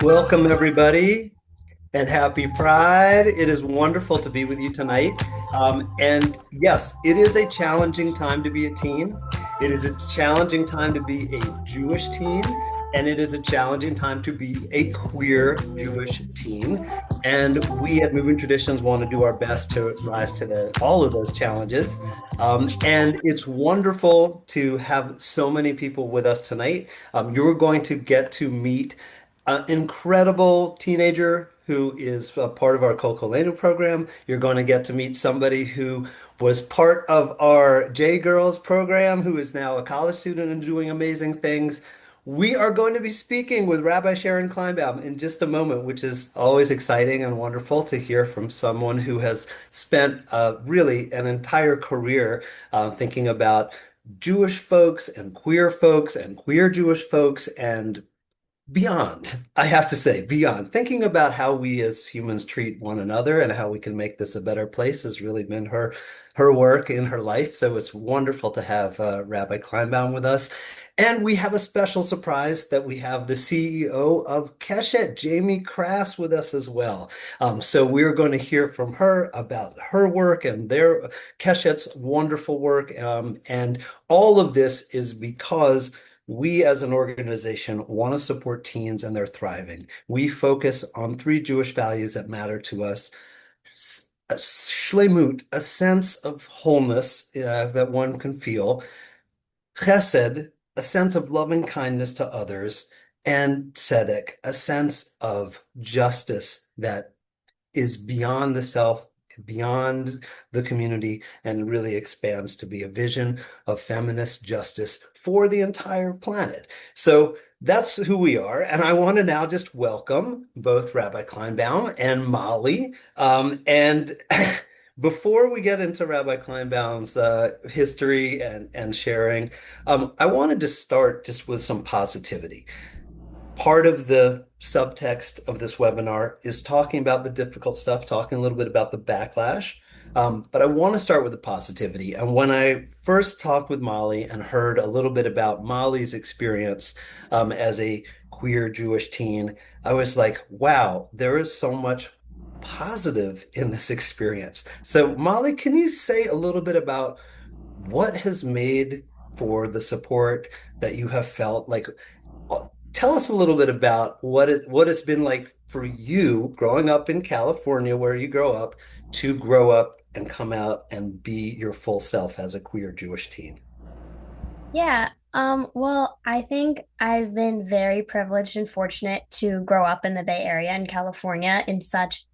Welcome, everybody, and happy Pride. It is wonderful to be with you tonight. And yes, it is a challenging time to be a teen. It is a challenging time to be a Jewish teen, and it is a challenging time to be a queer Jewish teen. And we at Moving Traditions want to do our best to rise to all of those challenges. And it's wonderful to have so many people with us tonight. You're going to get to meet an incredible teenager who is a part of our Kol Koleinu program. You're going to get to meet somebody who was part of our jGirls program, who is now a college student and doing amazing things. We are going to be speaking with Rabbi Sharon Kleinbaum in just a moment, which is always exciting and wonderful to hear from someone who has spent really an entire career thinking about Jewish folks and queer Jewish folks and beyond, I have to say, beyond. Thinking about how we as humans treat one another and how we can make this a better place has really been her work in her life. So it's wonderful to have Rabbi Kleinbaum with us. And we have a special surprise that we have the CEO of Keshet, Jaimie Krass, with us as well. So we're going to hear from her about her work and their Keshet's wonderful work. And all of this is because we as an organization want to support teens and their thriving. We focus on three Jewish values that matter to us. A shlemut, a sense of wholeness that one can feel. Chesed, a sense of loving kindness to others. And tzedek, a sense of justice that is beyond the self, beyond the community, and really expands to be a vision of feminist justice for the entire planet. So that's who we are. And I want to now just welcome both Rabbi Kleinbaum and Molly. And before we get into Rabbi Kleinbaum's history and sharing, I wanted to start just with some positivity. Part of the subtext of this webinar is talking about the difficult stuff, talking a little bit about the backlash. But I want to start with the positivity. And when I first talked with Molly and heard a little bit about Molly's experience as a queer Jewish teen, I was like, wow, there is so much positive in this experience. So, Molly, can you say a little bit about what has made for the support that you have felt? Like, tell us a little bit about what it's been like for you growing up in California, where you grow up, to grow up and come out and be your full self as a queer Jewish teen. Well, I think I've been very privileged and fortunate to grow up in the Bay Area in California in such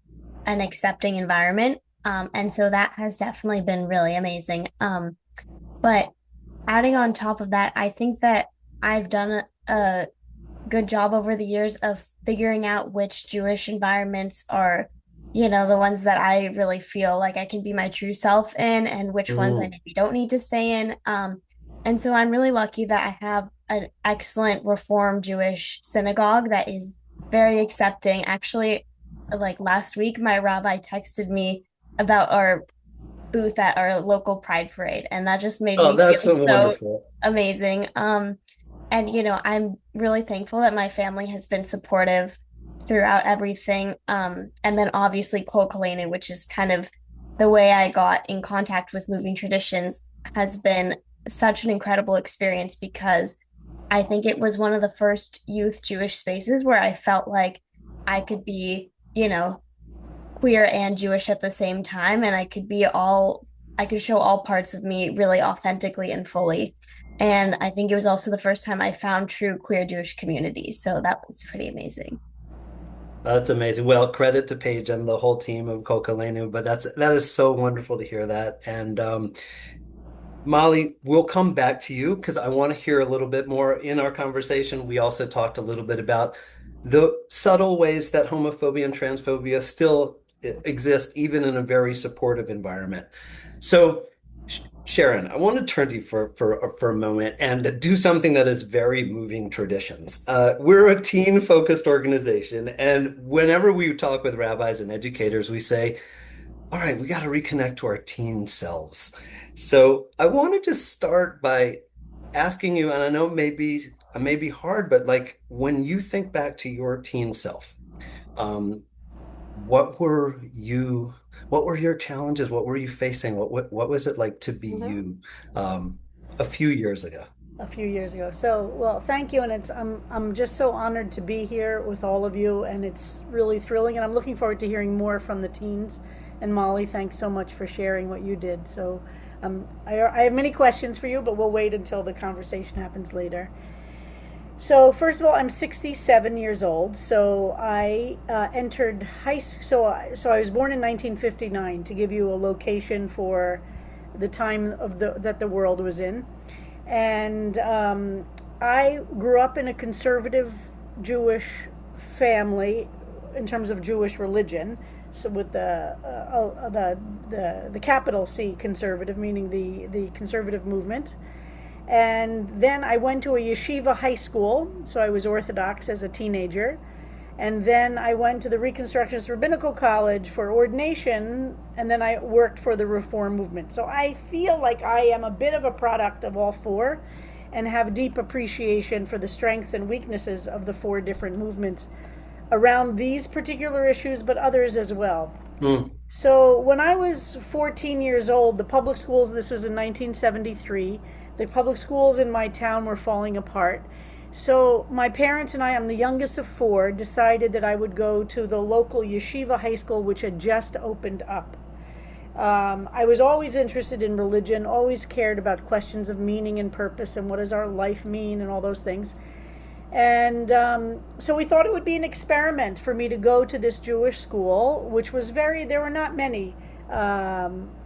an accepting environment. And so that has definitely been really amazing. But adding on top of that, I think that I've done a good job over the years of figuring out which Jewish environments are, the ones that I really feel like I can be my true self in and which ones I Mm. maybe don't need to stay in. And so I'm really lucky that I have an excellent Reform Jewish synagogue that is very accepting. Actually, like last week, my rabbi texted me about our booth at our local Pride Parade, and that just made Oh, me that's feel so so wonderful. amazing. And I'm really thankful that my family has been supportive throughout everything. And then obviously Kol Koleinu, which is kind of the way I got in contact with Moving Traditions, has been such an incredible experience because I think it was one of the first youth Jewish spaces where I felt like I could be, queer and Jewish at the same time, and I could show all parts of me really authentically and fully. And I think it was also the first time I found true queer Jewish community. So that was pretty amazing. That's amazing. Well, credit to Paige and the whole team of Kol Koleinu, but that is so wonderful to hear that. And Molly, we'll come back to you because I want to hear a little bit more in our conversation. We also talked a little bit about the subtle ways that homophobia and transphobia still exist, even in a very supportive environment. So, Sharon, I want to turn to you for a moment and do something that is very moving traditions. We're a teen-focused organization, and whenever we talk with rabbis and educators, we say, all right, we got to reconnect to our teen selves. So I wanted to start by asking you, and I know maybe may be hard, but like when you think back to your teen self, um, what were you, what were your challenges? What were you facing? What was it like to be Hmm. you a few years ago? A few years ago. So, well, thank you, and I'm just so honored to be here with all of you, and it's really thrilling, and I'm looking forward to hearing more from the teens. And Molly, thanks so much for sharing what you did. So, I have many questions for you, but we'll wait until the conversation happens later. So, first of all, I'm 67 years old. So I entered high school. So I was born in 1959 to give you a location for the time of that the world was in. And I grew up in a conservative Jewish family in terms of Jewish religion. So with the capital C conservative, meaning the conservative movement. And then I went to a yeshiva high school, so I was Orthodox as a teenager. And then I went to the Reconstructionist Rabbinical College for ordination, and then I worked for the Reform movement. So I feel like I am a bit of a product of all four and have deep appreciation for the strengths and weaknesses of the four different movements around these particular issues, but others as well. Mm, So when I was 14 years old, the public schools, this was in 1973, the public schools in my town were falling apart. So my parents and I, I'm the youngest of four, decided that I would go to the local yeshiva high school, which had just opened up. I was always interested in religion, always cared about questions of meaning and purpose and what does our life mean and all those things. And so we thought it would be an experiment for me to go to this Jewish school, which was there were not many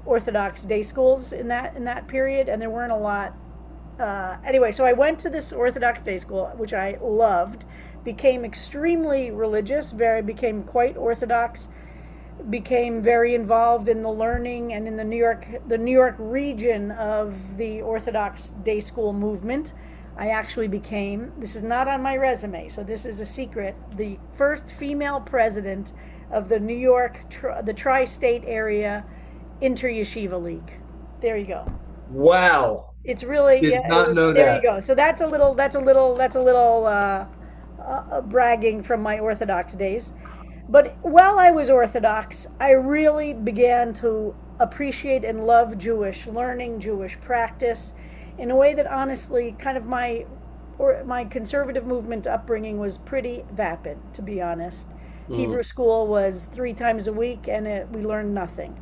Orthodox day schools in that period, and there weren't a lot. Anyway, so I went to this Orthodox day school, which I loved, became extremely religious, became quite Orthodox, became very involved in the learning and in the New York region of the Orthodox day school movement. I actually became, this is not on my resume, so this is a secret, the first female president of the New York, the tri-state area Inter Yeshiva League. There you go. wow. It's really, Did yeah, it not was, know there you that. go. So that's a little bragging from my Orthodox days. But while I was Orthodox, I really began to appreciate and love learning Jewish practice in a way that honestly, kind of my conservative movement upbringing was pretty vapid, to be honest. Hebrew Mm, school was 3 times a week, and we learned nothing.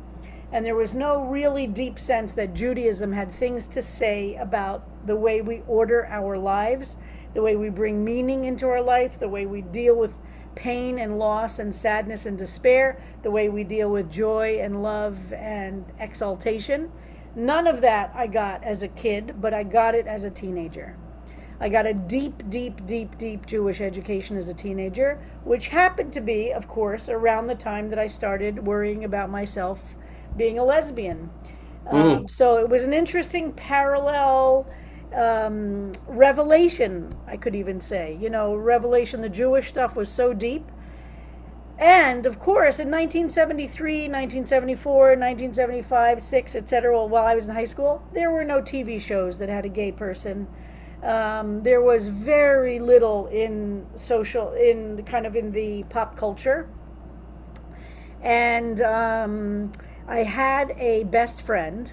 And there was no really deep sense that Judaism had things to say about the way we order our lives, the way we bring meaning into our life, the way we deal with pain and loss and sadness and despair, the way we deal with joy and love and exaltation. None of that I got as a kid, but I got it as a teenager. I got a deep Jewish education as a teenager, which happened to be, of course, around the time that I started worrying about myself being a lesbian. mm. So it was an interesting parallel revelation, I could even say. You know, revelation, the Jewish stuff was so deep. And of course, in 1973, 1974, 1975, 6, etc., while I was in high school, there were no TV shows that had a gay person. There was very little in the pop culture. And I had a best friend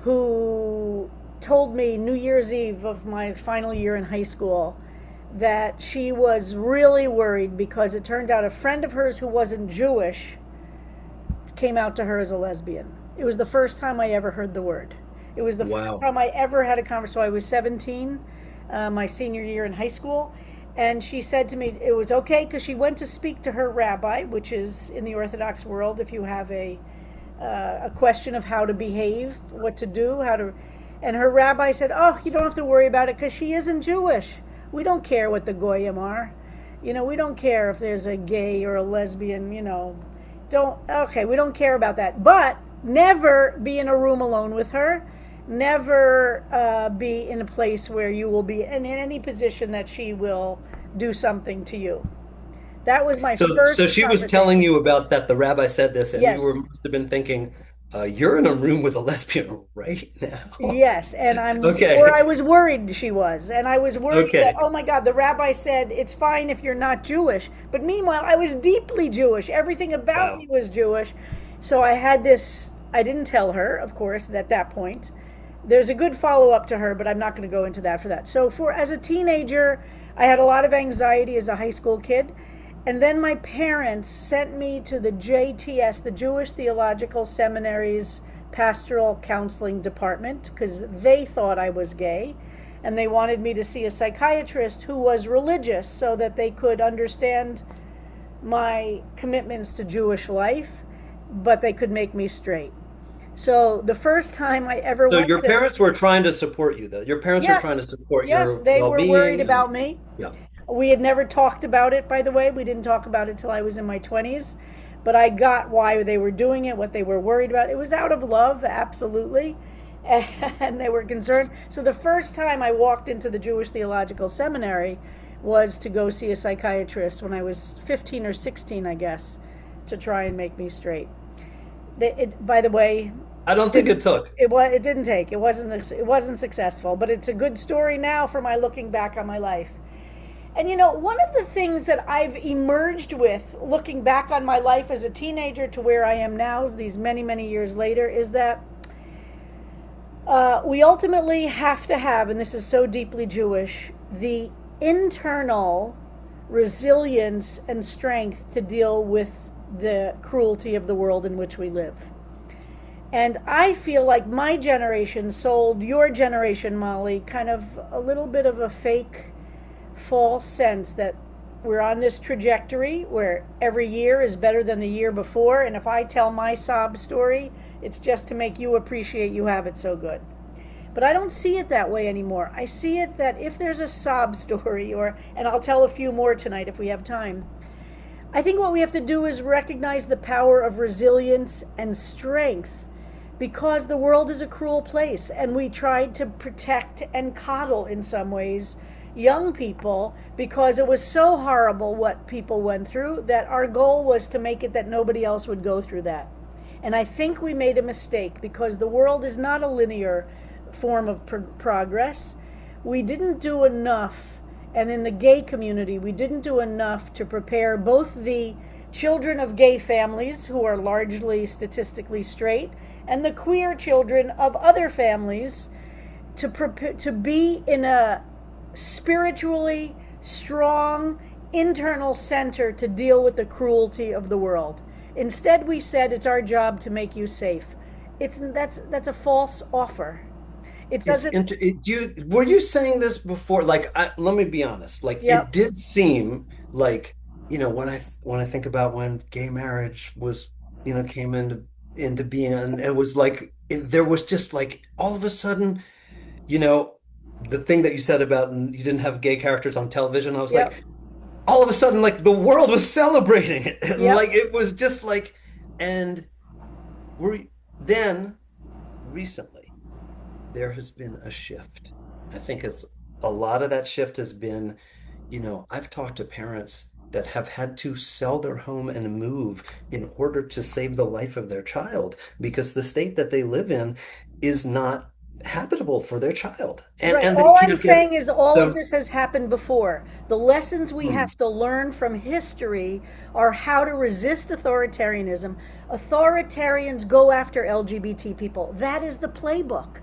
who told me New Year's Eve of my final year in high school that she was really worried because it turned out a friend of hers who wasn't Jewish came out to her as a lesbian. It was the first time I ever heard the word. It was the first Wow. time I ever had a conversation. So I was 17, my senior year in high school. And she said to me it was okay because she went to speak to her rabbi, which is in the Orthodox world, if you have a question of how to behave, what to do, how to. And her rabbi said, "Oh, you don't have to worry about it because she isn't Jewish. We don't care what the goyim are. You know, we don't care if there's a gay or a lesbian. You know, don't. Okay, we don't care about that. But never be in a room alone with her. Never be in a place where you will be in any position that she will do something to you." That was my So first she was telling conversation. you about that. The rabbi said this, and you were Yes. must have been thinking, You're in a room with a lesbian right now. Yes, and I Okay. was worried she was. And I was worried that, Okay. oh my God, the rabbi said it's fine if you're not Jewish. But meanwhile, I was deeply Jewish. Everything about me Wow. was Jewish. So I had this, I didn't tell her, of course, at that point. There's a good follow up to her, but I'm not going to go into that for that. So as a teenager, I had a lot of anxiety as a high school kid. And then my parents sent me to the JTS, the Jewish Theological Seminary's pastoral counseling department, because they thought I was gay. And they wanted me to see a psychiatrist who was religious so that they could understand my commitments to Jewish life, but they could make me straight. So the first time I ever So went your to, parents were trying to support you, though. Your parents were trying to yes, support yes, your they were worried well-being, and about me. yeah. We had never talked about it, by the way. We didn't talk about it till I was in my 20s. But I got why they were doing it, what they were worried about. It was out of love, absolutely. And they were concerned. So the first time I walked into the Jewish Theological Seminary was to go see a psychiatrist when I was 15 or 16, I guess, to try and make me straight. By the way, I don't think it took. it didn't take. It wasn't successful, but it's a good story now for my looking back on my life. And one of the things that I've emerged with looking back on my life as a teenager to where I am now, these many, many years later, is that we ultimately have to have, and this is so deeply Jewish, the internal resilience and strength to deal with the cruelty of the world in which we live. And I feel like my generation sold your generation, Molly, kind of a little bit of a fake, false sense that we're on this trajectory where every year is better than the year before. And if I tell my sob story, it's just to make you appreciate you have it so good. But I don't see it that way anymore. I see it that if there's a sob story, and I'll tell a few more tonight if we have time, I think what we have to do is recognize the power of resilience and strength, because the world is a cruel place, and we tried to protect and coddle in some ways young people because it was so horrible what people went through that our goal was to make it that nobody else would go through that. And I think we made a mistake, because the world is not a linear form of progress. We didn't do enough, and in the gay community, we didn't do enough to prepare both the children of gay families, who are largely statistically straight, and the queer children of other families to be in a spiritually strong internal center to deal with the cruelty of the world. Instead, we said it's our job to make you safe. That's a false offer. It doesn't. Were you saying this before? Like, let me be honest. Like, it Yep. did seem like, when I think about when gay marriage was, came into being, and it was like there was just like all of a sudden, you know, the thing that you said about you didn't have gay characters on television. I was Yep. like, all of a sudden, like the world was celebrating it, and Yep. like it was just like, and we then recently, there has been a shift. I think it's a lot of that shift has been, I've talked to parents that have had to sell their home and move in order to save the life of their child because the state that they live in is not habitable for their child. And Right. and they All I'm can't get saying is all of the this has happened before. The lessons we hmm, have to learn from history are how to resist authoritarianism. Authoritarians go after LGBT people. That is the playbook.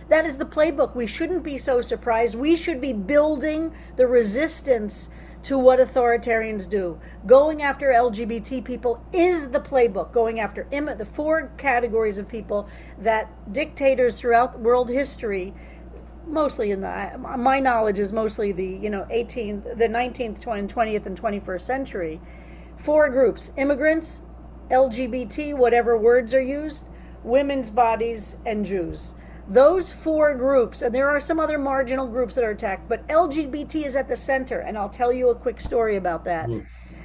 That is the playbook. We shouldn't be so surprised. We should be building the resistance to what authoritarians do. Going after LGBT people is the playbook. Going after the four categories of people that dictators throughout world history, mostly in my knowledge is mostly the 18th, the 19th, 20th, and 21st century. Four groups: immigrants, LGBT, whatever words are used, women's bodies, and Jews. Those four groups, and there are some other marginal groups that are attacked, but LGBT is at the center, and I'll tell you a quick story about that. hmm.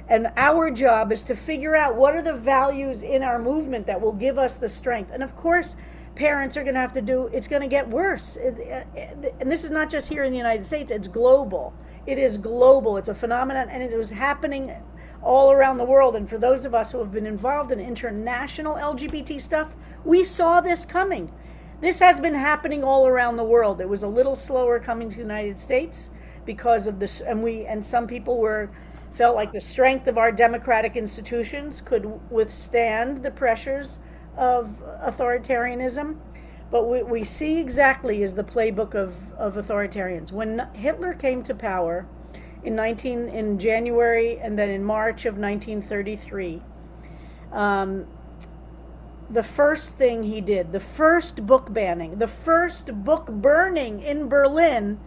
And our job is to figure out what are the values in our movement that will give us the strength. And of course, parents are going to have to it's going to get worse. And this is not just here in the United States, it's global. It is global. It's a phenomenon, and it was happening all around the world. And for those of us who have been involved in international LGBT stuff, we saw this coming. This has been happening all around the world. It was a little slower coming to the United States because of this, and some people felt like the strength of our democratic institutions could withstand the pressures of authoritarianism. But what we see exactly is the playbook of authoritarians. When Hitler came to power in January and then in March of 1933, the first thing he did, the first book banning, the first book burning in Berlin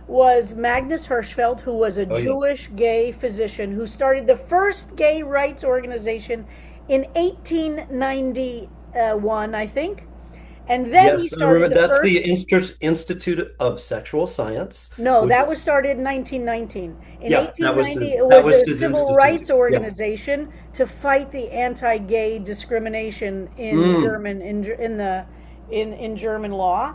was Magnus Hirschfeld, who was a Jewish gay physician who started the first gay rights organization in 1891, I think. And then he Yes, I started remember the that's first. the Institute of Sexual Science, No, which that was started in 1919. In yeah, 1890, it that was was a his civil institute. rights Yeah. organization to fight the anti-gay discrimination in Mm, German in German law.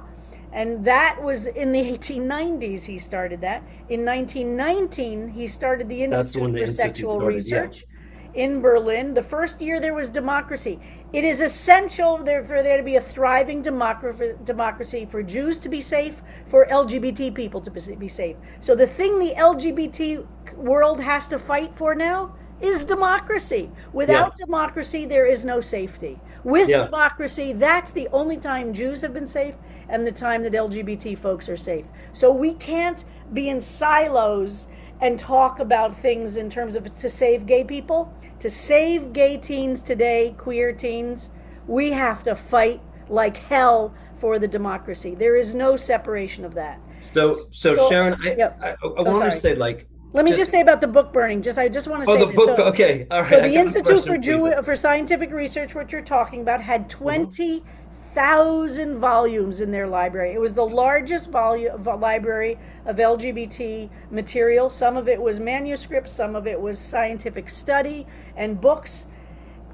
And that was in the 1890s he started that. In 1919, he started the that's Institute when the for institute Sexual started. Yeah. Research in Berlin. The first year there was democracy. It is essential for there to be a thriving democracy, for Jews to be safe, for LGBT people to be safe. So the thing the LGBT world has to fight for now is democracy. Yeah. Without democracy, there is no safety. With Yeah. democracy, that's the only time Jews have been safe and the time that LGBT folks are safe. So we can't be in silos and talk about things in terms of to save gay people. To save gay teens today, queer teens, we have to fight like hell for the democracy. There is no separation of that. So So, Sharon, yep. I Oh, wanted to sorry. say like Let me just just say about the book burning. I just want to oh say the this. book. Okay, all right. So I the got a Institute question for you then. For Scientific Research, what you're talking about, had Mhm. 20,000 volumes in their library. It was the largest library of LGBT material. Some of it was manuscripts, some of it was scientific study and books.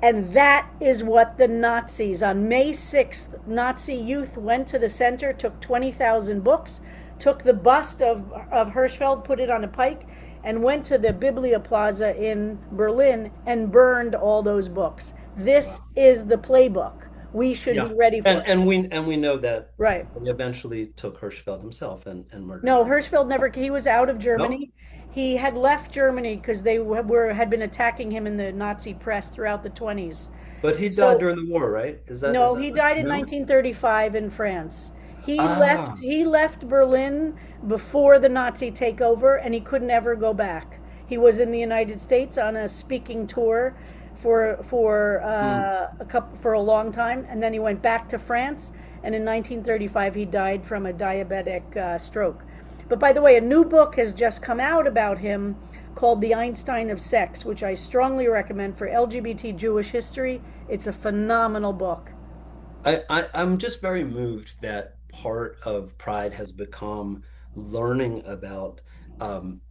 And that is what the Nazis, on May 6th, Nazi youth went to the center, took 20,000 books, took the bust of Hirschfeld, put it on a pike, and went to the Biblia Plaza in Berlin and burned all those books. This Wow. is the playbook. We should Yeah. be ready for it. And we know that Right. they eventually took Hirschfeld himself and murdered No, him. Hirschfeld never, he was out of No? Germany. He had left Germany because had been attacking him in the Nazi press throughout the 20s. But he died So during the war, right? Is no, that he right? died in No? 1935 in France. Ah, He left Berlin before the Nazi takeover and he could never go back. He was in the United States on a speaking tour hmm. for a long time and then he went back to France and in 1935 he died from a diabetic stroke. But by the way, a new book has just come out about him called The Einstein of Sex, which I strongly recommend for LGBT Jewish history. It's a phenomenal book. I'm just very moved that part of Pride has become learning about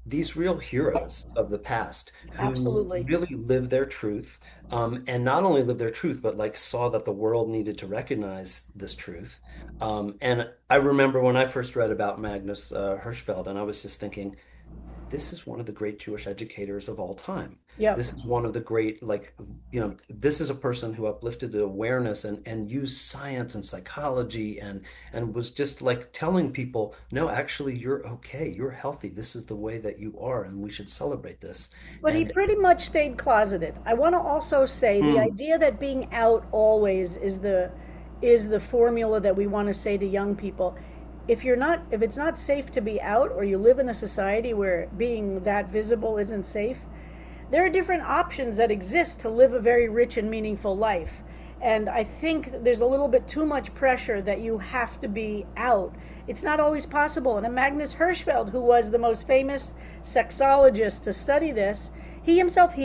these real heroes of the past who Absolutely. really lived their truth, and not only lived their truth, but like saw that the world needed to recognize this truth. And I remember when I first read about Magnus Hirschfeld, and I was just thinking, this is one of the great Jewish educators of all time. Yep. This is one of the great, like, this is a person who uplifted the awareness and used science and psychology and was just like telling people, no, actually, you're okay, you're healthy. This is the way that you are, and we should celebrate this. But he And pretty much stayed closeted. I want to also say the mm, idea that being out always is the formula that we want to say to young people. If it's not safe to be out or you live in a society where being that visible isn't safe, there are different options that exist to live a very rich and meaningful life. And I think there's a little bit too much pressure that you have to be out. It's not always possible. And Magnus Hirschfeld, who was the most famous sexologist to study this, he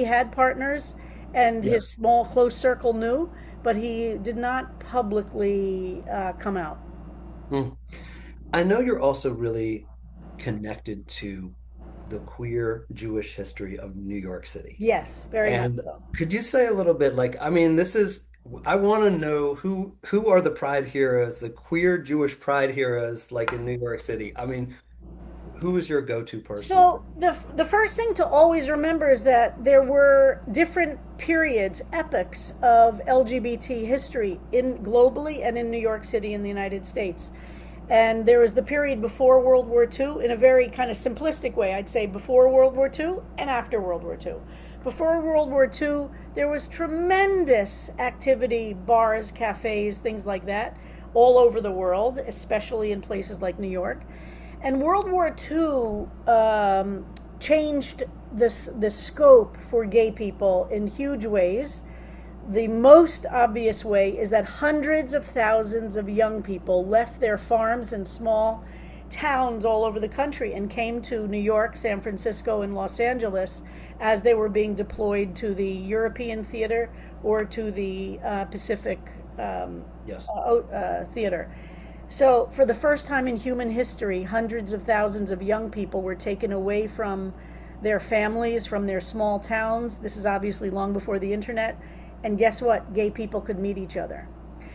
had partners and his yes. small close circle knew, but he did not publicly come out. Mm. I know you're also really connected to the queer Jewish history of New York City. Yes, very much And so. could you say a little bit like, I mean, I want to know who are the pride heroes, the queer Jewish pride heroes like in New York City? I mean, who was your go-to person? So the first thing to always remember is that there were different periods, epochs of LGBT history in globally and in New York City in the United States. And there was the period before World War II in a very kind of simplistic way. I'd say before World War II and after World War II. Before World War II, there was tremendous activity, bars, cafes, things like that, all over the world, especially in places like New York. And World War II changed the scope for gay people in huge ways. The most obvious way is that hundreds of thousands of young people left their farms and small towns all over the country and came to New York, San Francisco, and Los Angeles as they were being deployed to the European theater or to the Pacific theater. So for the first time in human history, hundreds of thousands of young people were taken away from their families, from their small towns. This is obviously long before the internet. And guess what? Gay people could meet each other.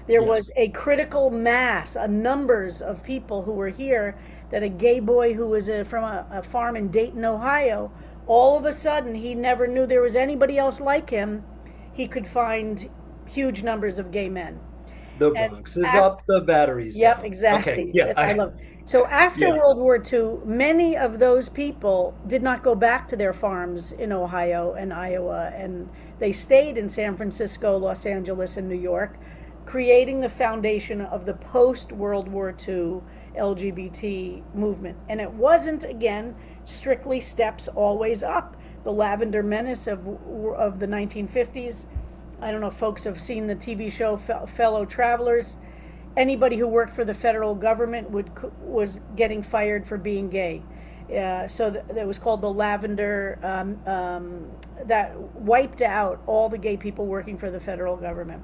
There was a critical mass, numbers of people who were here, that a gay boy who was from a farm in Dayton, Ohio, all of a sudden he never knew there was anybody else like him. He could find huge numbers of gay men. The Bronx is up, the batteries Yep, down. exactly. Okay, yeah, I love it. So after World War II, many of those people did not go back to their farms in Ohio and Iowa, and they stayed in San Francisco, Los Angeles, and New York, creating the foundation of the post-World War II LGBT movement. And it wasn't, again, strictly steps always up. The Lavender Menace of the 1950s. I don't know if folks have seen the TV show Fellow Travelers. Anybody who worked for the federal government was getting fired for being gay. So that was called the Lavender, that wiped out all the gay people working for the federal government.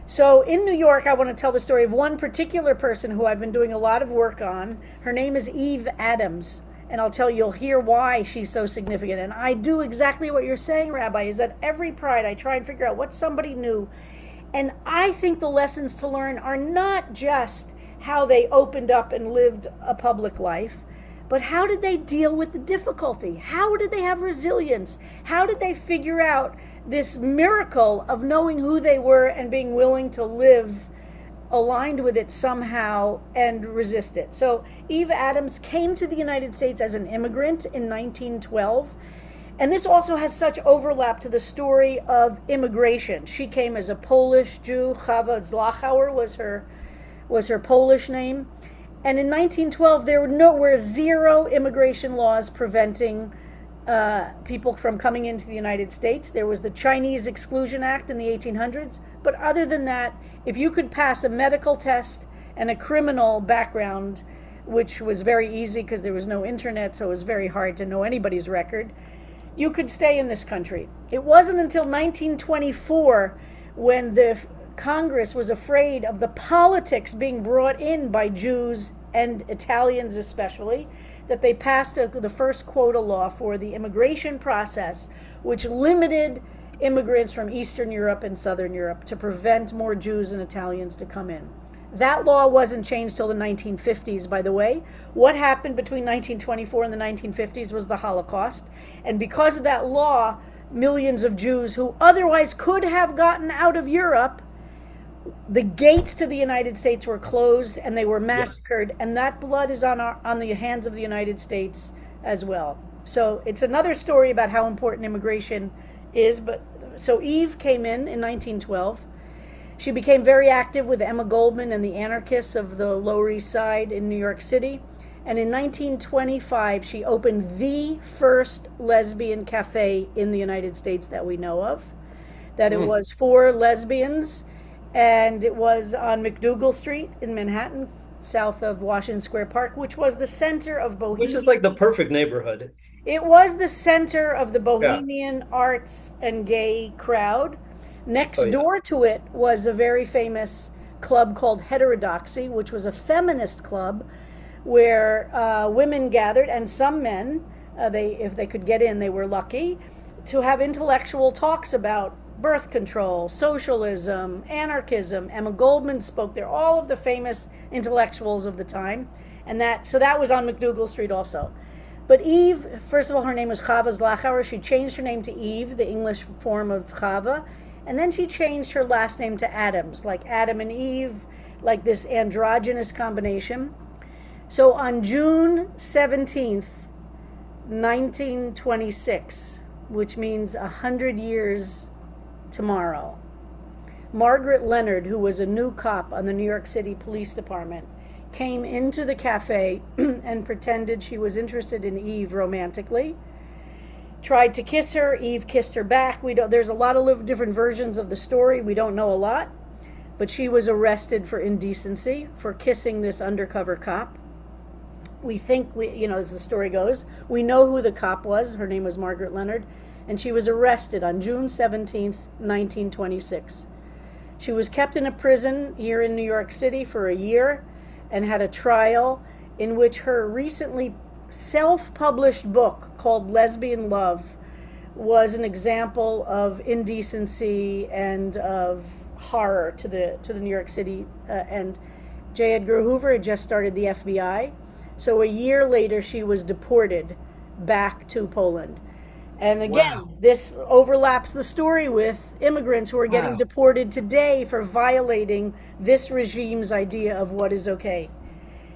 So in New York, I want to tell the story of one particular person who I've been doing a lot of work on. Her name is Eve Adams. And I'll tell you, you'll hear why she's so significant. And I do exactly what you're saying, Rabbi, is that every Pride I try and figure out what somebody knew. And I think the lessons to learn are not just how they opened up and lived a public life, but how did they deal with the difficulty? How did they have resilience? How did they figure out this miracle of knowing who they were and being willing to live aligned with it somehow and resist it? So Eve Adams came to the United States as an immigrant in 1912. And this also has such overlap to the story of immigration. She came as a Polish Jew. Chava Zlachauer was her Polish name. And in 1912, there were zero immigration laws preventing people from coming into the United States. There was the Chinese Exclusion Act in the 1800s. But other than that, if you could pass a medical test and a criminal background, which was very easy because there was no internet, so it was very hard to know anybody's record, you could stay in this country. It wasn't until 1924 when the Congress was afraid of the politics being brought in by Jews and Italians especially, that they passed the first quota law for the immigration process, which limited immigrants from Eastern Europe and Southern Europe to prevent more Jews and Italians to come in. That law wasn't changed till the 1950s, by the way. What happened between 1924 and the 1950s was the Holocaust. And because of that law, millions of Jews who otherwise could have gotten out of Europe, the gates to the United States were closed and they were massacred. Yes. And that blood is on the hands of the United States as well. So it's another story about how important immigration is. So Eve came in 1912. She became very active with Emma Goldman and the anarchists of the Lower East Side in New York City. And in 1925, she opened the first lesbian cafe in the United States that we know of. That it was for lesbians, and it was on McDougal Street in Manhattan, south of Washington Square Park, which was the center of Bohemian. Which is like the perfect neighborhood. It was the center of the Bohemian arts and gay crowd. Next door to it was a very famous club called Heterodoxy, which was a feminist club where women gathered, and some men, if they could get in, they were lucky, to have intellectual talks about birth control, socialism, anarchism. Emma Goldman spoke there, all of the famous intellectuals of the time. And that was on McDougal Street also. But Eve, first of all, her name was Chava Zlachauer. She changed her name to Eve, the English form of Chava, and then she changed her last name to Adams, like Adam and Eve, like this androgynous combination. So on June 17th, 1926, which means 100 years tomorrow, Margaret Leonard, who was a new cop on the New York City Police Department, came into the cafe and pretended she was interested in Eve romantically. Tried to kiss her. Eve kissed her back. There's a lot of different versions of the story. We don't know a lot. But she was arrested for indecency, for kissing this undercover cop. We think, as the story goes, we know who the cop was. Her name was Margaret Leonard. And she was arrested on June 17th, 1926. She was kept in a prison here in New York City for a year and had a trial in which her recently self-published book called Lesbian Love was an example of indecency and of horror to the New York City. And J. Edgar Hoover had just started the FBI. So a year later, she was deported back to Poland. And again, wow, this overlaps the story with immigrants who are getting deported today for violating this regime's idea of what is okay.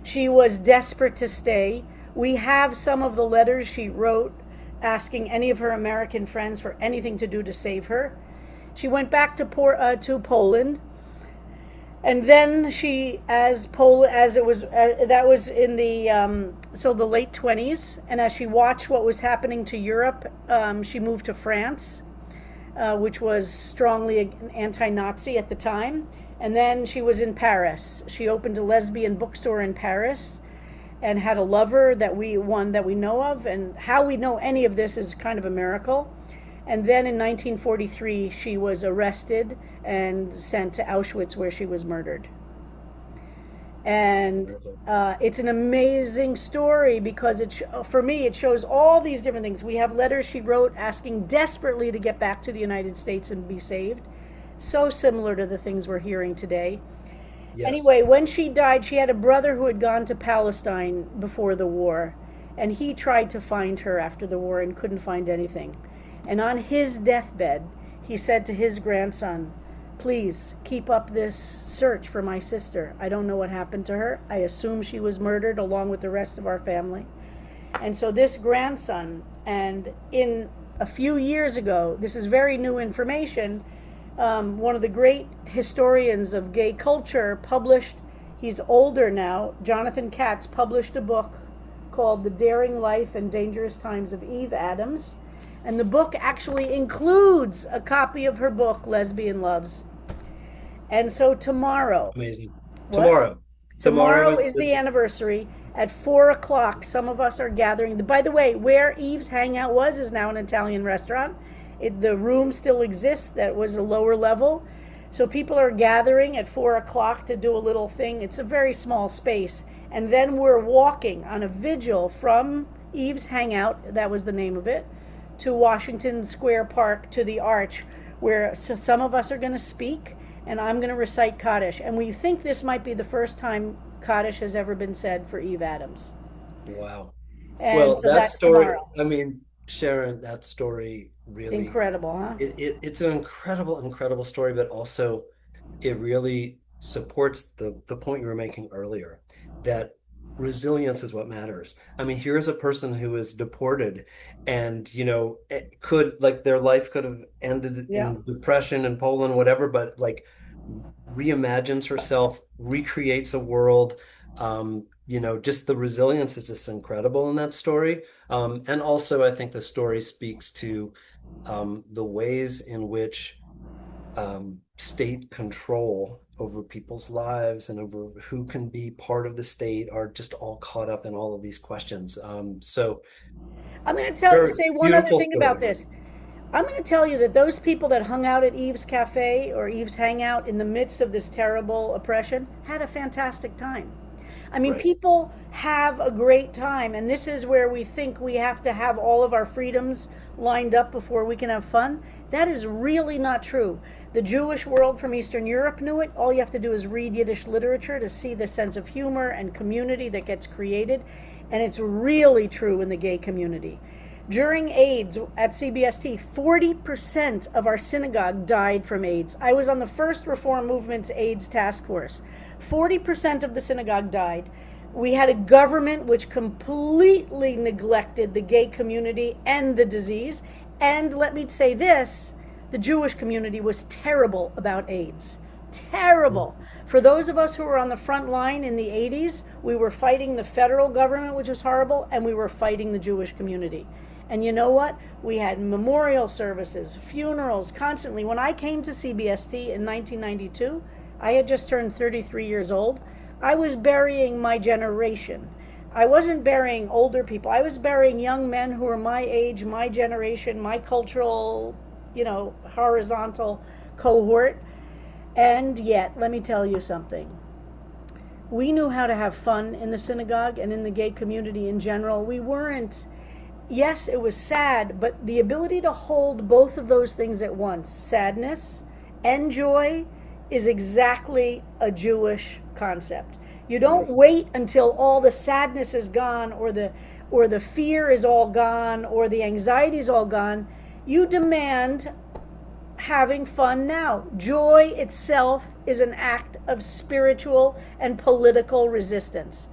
She was desperate to stay. We have some of the letters she wrote asking any of her American friends for anything to do to save her. She went back to Poland. And then she, that was in the late 20s, and as she watched what was happening to Europe, she moved to France, which was strongly anti-Nazi at the time. And then she was in Paris. She opened a lesbian bookstore in Paris, and had a lover one that we know of. And how we know any of this is kind of a miracle. And then in 1943, she was arrested and sent to Auschwitz, where she was murdered. And it's an amazing story because for me, it shows all these different things. We have letters she wrote asking desperately to get back to the United States and be saved. So similar to the things we're hearing today. Yes. Anyway, when she died, she had a brother who had gone to Palestine before the war. And he tried to find her after the war and couldn't find anything. And on his deathbed, he said to his grandson, "Please keep up this search for my sister. I don't know what happened to her. I assume she was murdered along with the rest of our family." And so this grandson, and in a few years ago, this is very new information, one of the great historians of gay culture he's older now, Jonathan Katz, published a book called The Daring Life and Dangerous Times of Eve Adams. And the book actually includes a copy of her book, Lesbian Loves. And so tomorrow. Amazing. What? Tomorrow is the anniversary. At 4 o'clock, some of us are gathering. By the way, where Eve's hangout was is now an Italian restaurant. The room still exists. That was a lower level. So people are gathering at 4 o'clock to do a little thing. It's a very small space. And then we're walking on a vigil from Eve's hangout, that was the name of it, to Washington Square Park, to the Arch, where some of us are going to speak, and I'm going to recite Kaddish. And we think this might be the first time Kaddish has ever been said for Eve Adams. Wow. And well, so that story, tomorrow. I mean, Sharon, that story really... Incredible, huh? It's an incredible story, but also it really supports the point you were making earlier, that resilience is what matters. I mean, here's a person who was deported and, their life could have ended in depression in Poland, whatever, but reimagines herself, recreates a world. Just the resilience is just incredible in that story. And also, I think the story speaks to the ways in which state control over people's lives and over who can be part of the state are just all caught up in all of these questions. So I'm going to say one other thing about this. I'm going to tell you that those people that hung out at Eve's Cafe or Eve's Hangout in the midst of this terrible oppression had a fantastic time. I mean, Right. people have a great time, and this is where we think we have to have all of our freedoms lined up before we can have fun. That is really not true. The Jewish world from Eastern Europe knew it. All you have to do is read Yiddish literature to see the sense of humor and community that gets created. And it's really true in the gay community. During AIDS at CBST, 40% of our synagogue died from AIDS. I was on the first Reform Movement's AIDS task force. 40% of the synagogue died. We had a government which completely neglected the gay community and the disease. And let me say this, the Jewish community was terrible about AIDS. Terrible. For those of us who were on the front line in the 80s, we were fighting the federal government, which was horrible, and we were fighting the Jewish community. And you know what? We had memorial services, funerals constantly. When I came to CBST in 1992, I had just turned 33 years old. I was burying my generation. I wasn't burying older people. I was burying young men who were my age, my generation, my cultural, horizontal cohort. And yet, let me tell you something. We knew how to have fun in the synagogue and in the gay community in general. We weren't, yes, it was sad, but the ability to hold both of those things at once, sadness and joy, is exactly a Jewish concept. You don't wait until all the sadness is gone or the fear is all gone or the anxiety is all gone. You demand having fun now. Joy itself is an act of spiritual and political resistance.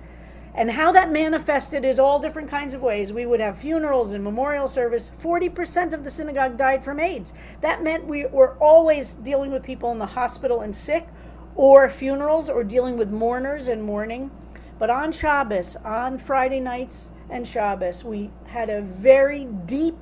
And how that manifested is all different kinds of ways. We would have funerals and memorial service. 40% of the synagogue died from AIDS. That meant we were always dealing with people in the hospital and sick, or funerals, or dealing with mourners and mourning. But on Shabbos, on Friday nights and Shabbos, we had a very deep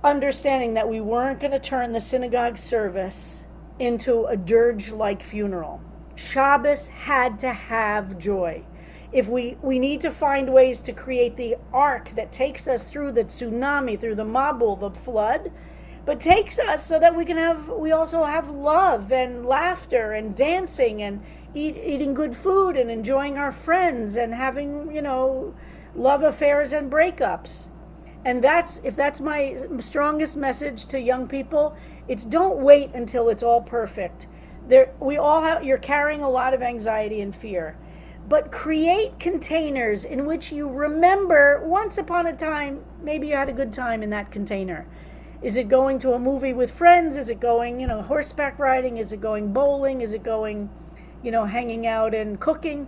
understanding that we weren't going to turn the synagogue service into a dirge-like funeral. Shabbos had to have joy. If we need to find ways to create the arc that takes us through the tsunami, through the mabul, the flood, but takes us so that we also have love and laughter and dancing and eating good food and enjoying our friends and having, love affairs and breakups. And if that's my strongest message to young people, it's don't wait until it's all perfect. You're carrying a lot of anxiety and fear. But create containers in which you remember once upon a time, maybe you had a good time in that container. Is it going to a movie with friends? Is it going, horseback riding? Is it going bowling? Is it going, hanging out and cooking?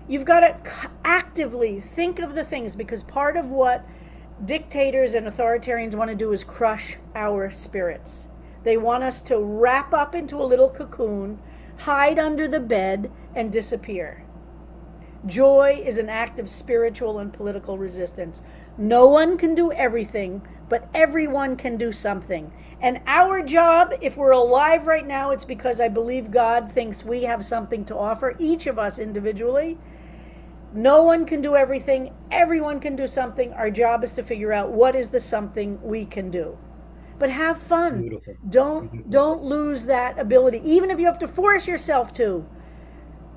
You've got to actively think of the things, because part of what dictators and authoritarians want to do is crush our spirits. They want us to wrap up into a little cocoon, hide under the bed, and disappear. Joy is an act of spiritual and political resistance. No one can do everything, but everyone can do something. And our job, if we're alive right now, it's because I believe God thinks we have something to offer, each of us individually. No one can do everything. Everyone can do something. Our job is to figure out what is the something we can do. But have fun. Beautiful. Don't lose that ability, even if you have to force yourself to.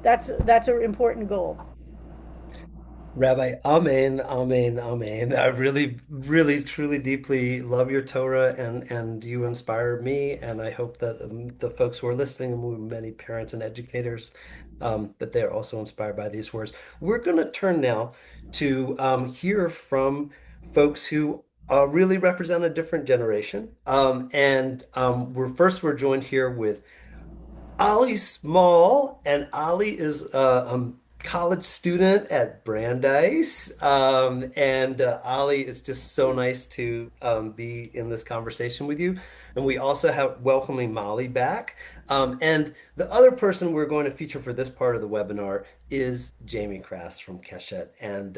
That's an important goal. Rabbi, amen, amen, amen. I really, really, truly, deeply love your Torah, and you inspire me. And I hope that the folks who are listening, and many parents and educators, that they're also inspired by these words. We're going to turn now to hear from folks who really represent a different generation. We're joined here with Ollie Small, and Ollie is a college student at Brandeis. Ollie is just so nice to be in this conversation with you. And we also have welcoming Molly back. And the other person we're going to feature for this part of the webinar is Jaimie Krass from Keshet. And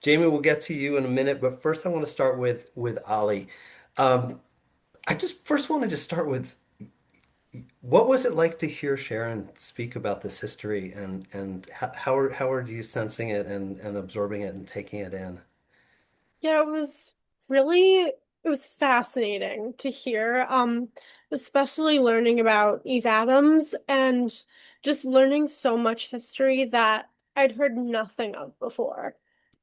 Jaimie, we'll get to you in a minute, but first I want to start with Ollie. I just first wanted to start with, what was it like to hear Sharon speak about this history, and how are you sensing it and absorbing it and taking it in? Yeah, it was fascinating to hear, especially learning about Eve Adams and just learning so much history that I'd heard nothing of before.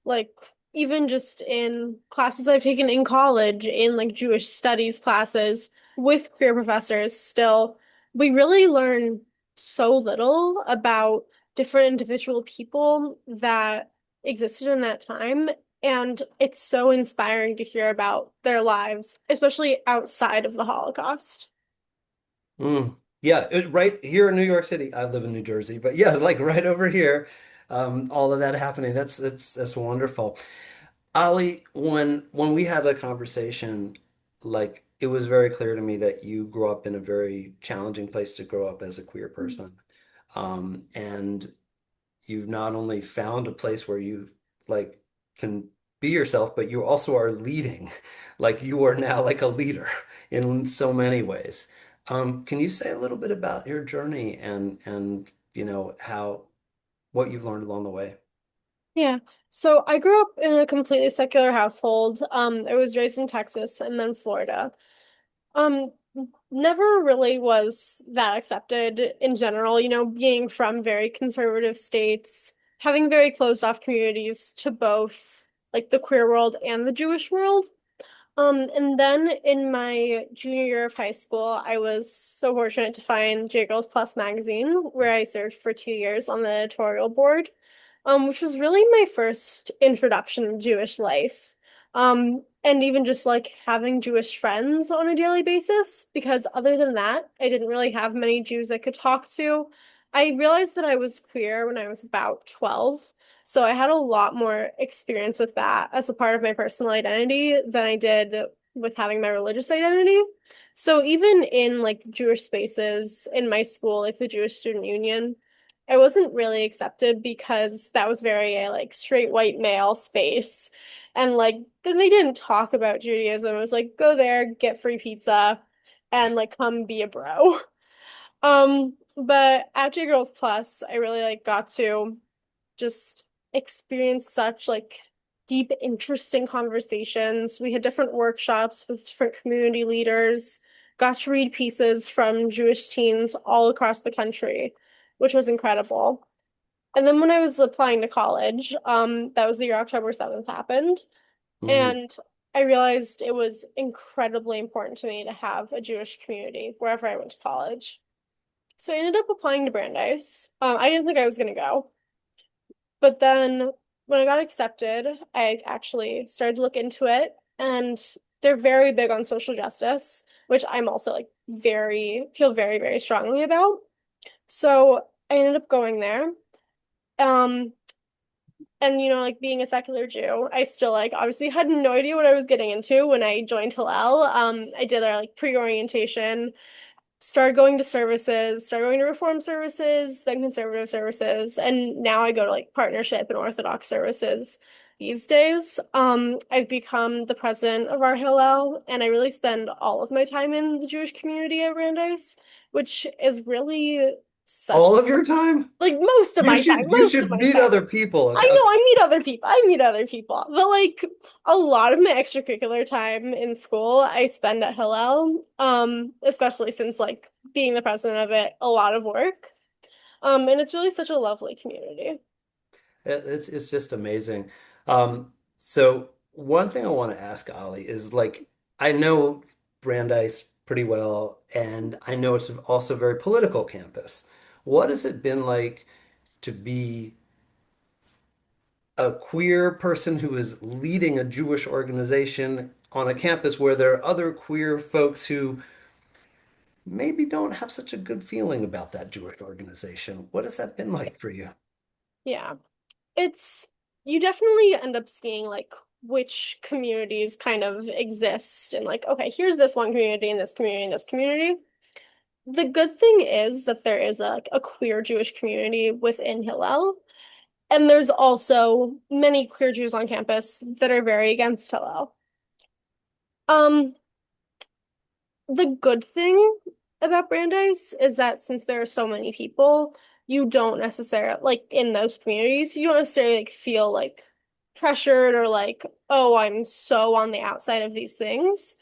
Like, even just in classes I've taken in college, in like Jewish studies classes with queer professors, still, we really learn so little about different individual people that existed in that time. And it's so inspiring to hear about their lives, especially outside of the Holocaust. Mm. Yeah, right here in New York City. I live in New Jersey, but yeah, like right over here, all of that happening. That's wonderful. Ollie, when we had a conversation, like it was very clear to me that you grew up in a very challenging place to grow up as a queer person. And you've not only found a place where you like can be yourself, but you also are leading. Like you are now like a leader in so many ways. Can you say a little bit about your journey and how what you've learned along the way? Yeah. So I grew up in a completely secular household. I was raised in Texas and then Florida. Um, Never really was that accepted in general, being from very conservative states, having very closed off communities to both like the queer world and the Jewish world. And then in my junior year of high school, I was so fortunate to find jGirls Plus magazine, where I served for 2 years on the editorial board, which was really my first introduction to Jewish life. And even just like having Jewish friends on a daily basis, because other than that, I didn't really have many Jews I could talk to. I realized that I was queer when I was about 12. So I had a lot more experience with that as a part of my personal identity than I did with having my religious identity. So even in like Jewish spaces in my school, like the Jewish Student Union, I wasn't really accepted because that was very a like straight white male space. And like then they didn't talk about Judaism. It was like go there, get free pizza, and like come be a bro. But at jGirls Plus, I really like got to just experienced such like deep, interesting conversations. We had different workshops with different community leaders, got to read pieces from Jewish teens all across the country, which was incredible. And then when I was applying to college, that was the year October 7th happened. Mm, And I realized it was incredibly important to me to have a Jewish community wherever I went to college. So I ended up applying to Brandeis. I didn't think I was going to go. But then when I got accepted, I actually started to look into it, and they're very big on social justice, which I'm also like feel very, very strongly about. So I ended up going there. Um, and like being a secular Jew, I still like obviously had no idea what I was getting into when I joined Hillel. I did our like pre-orientation, started going to services, started going to reform services, then conservative services, and now I go to like partnership and Orthodox services these days. I've become the president of our Hillel, and I really spend all of my time in the Jewish community at Brandeis, which is really such all of your time? like most of You my time, should you most of should my meet time. other people. I know I meet other people. I meet other people. But like a lot of my extracurricular time in school I spend at Hillel. Especially since like being the president of it, a lot of work. And it's really such a lovely community. It's just amazing. So one thing I want to ask Ollie is like I know Brandeis pretty well, and I know it's also a very political campus. What has it been like to be a queer person who is leading a Jewish organization on a campus where there are other queer folks who maybe don't have such a good feeling about that Jewish organization? What has that been like for you? Yeah. It's you definitely end up seeing like which communities kind of exist and like, okay, here's this one community and this community and this community. The good thing is that there is a queer Jewish community within Hillel. And there's also many queer Jews on campus that are very against Hillel. Um, the good thing about Brandeis is that since there are so many people, you don't necessarily like in those communities, you don't necessarily like feel like pressured or like, oh, I'm so on the outside of these things.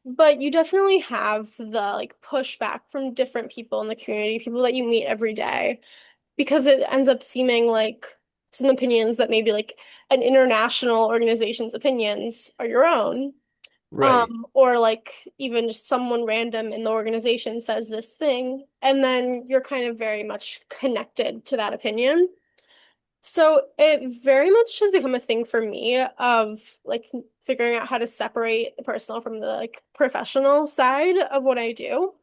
But you definitely have the like pushback from different people in the community, people that you meet every day, because it ends up seeming like some opinions that maybe like an international organization's opinions are your own. Right. Or like even just someone random in the organization says this thing, and then you're kind of very much connected to that opinion. So it very much has become a thing for me of like figuring out how to separate the personal from the like professional side of what I do.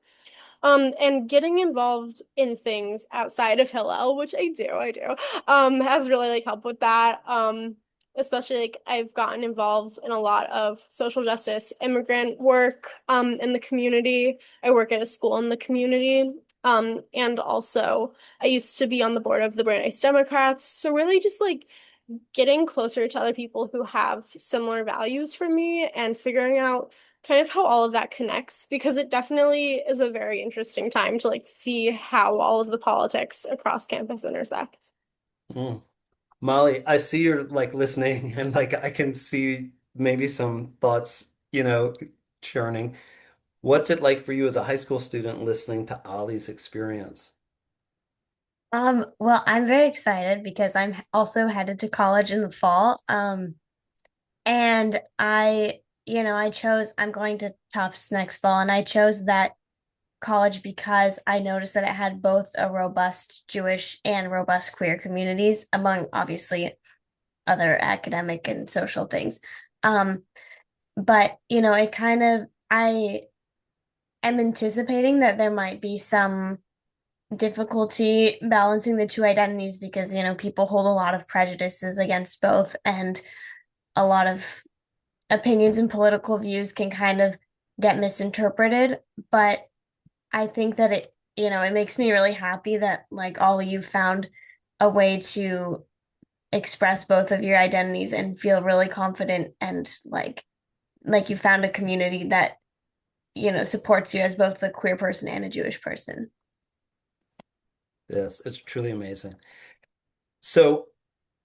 And getting involved in things outside of Hillel, which I do, has really like helped with that. Especially like I've gotten involved in a lot of social justice, immigrant work, in the community. I work at a school in the community. And also I used to be on the board of the Brenner Democrats. So really just like getting closer to other people who have similar values for me and figuring out kind of how all of that connects, because it definitely is a very interesting time to like see how all of the politics across campus intersect. Mm. Molly, I see you're like listening and like I can see maybe some thoughts, churning. What's it like for you as a high school student listening to Ollie's experience? Well, I'm very excited because I'm also headed to college in the fall. And I'm going to Tufts next fall, and I chose that college because I noticed that it had both a robust Jewish and robust queer communities, among obviously other academic and social things. Um, but it kind of I am anticipating that there might be some difficulty balancing the two identities because people hold a lot of prejudices against both, and a lot of opinions and political views can kind of get misinterpreted. But I think that it makes me really happy that like all of you found a way to express both of your identities and feel really confident, and like you found a community that supports you as both a queer person and a Jewish person. Yes, it's truly amazing. So,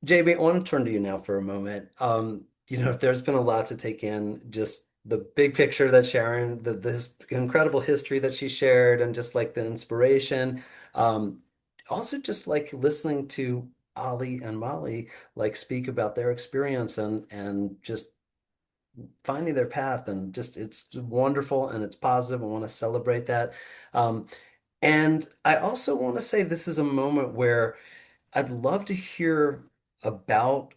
JB, I want to turn to you now for a moment. There's been a lot to take in, just the big picture that Sharon, this incredible history that she shared, and just like the inspiration. Um, Also, just like listening to Ollie and Molly like speak about their experience and just finding their path, and just it's wonderful and it's positive. I want to celebrate that. Um, and I also want to say this is a moment where I'd love to hear about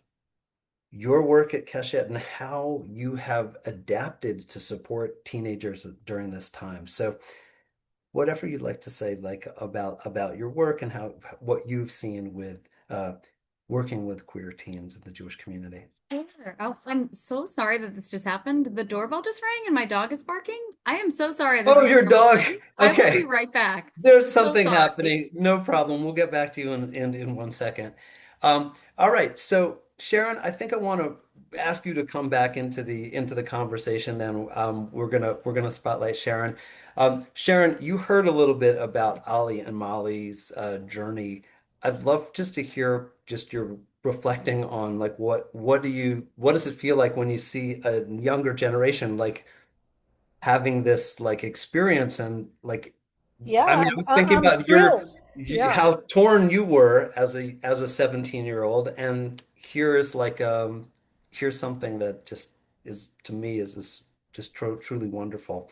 your work at Keshet and how you have adapted to support teenagers during this time. So whatever you'd like to say, like about your work and how what you've seen with working with queer teens in the Jewish community. Sure. Oh, I'm so sorry that this just happened. The doorbell just rang and my dog is barking. I am so sorry this Oh, is your going dog. on. I will be Okay. right back. There's So something sorry. happening. No problem. We'll get back to you in 1 second. All right. So Sharon, I think I want to ask you to come back into the conversation. Then we're gonna spotlight Sharon. Sharon, you heard a little bit about Ollie and Molly's journey. I'd love just to hear just your reflecting on like what does it feel like when you see a younger generation like having this like experience and like I mean, Yeah, I was thinking I'm about your thrilled. Yeah. how torn you were as a 17-year-old, and here's like here's something that just is to me is just truly wonderful.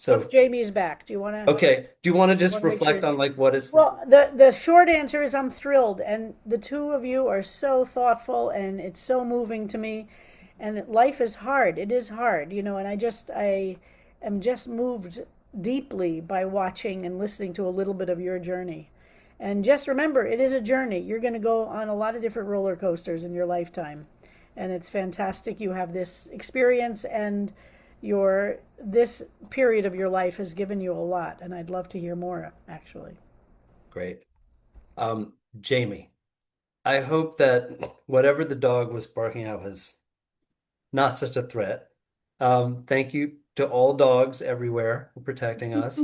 Look, So, Jamie's back. Do you want to okay, do you want to just make sure? reflect on like what it's Well, the short answer is I'm thrilled, and the two of you are so thoughtful, and it's so moving to me. And life is hard. It is hard, and I am just moved deeply by watching and listening to a little bit of your journey. And just remember, it is a journey. You're going to go on a lot of different roller coasters in your lifetime. And it's fantastic you have this experience, and your this period of your life has given you a lot, and I'd love to hear more actually. great. Jaimie, I hope that whatever the dog was barking at was not such a threat. Thank you to all dogs everywhere for protecting us.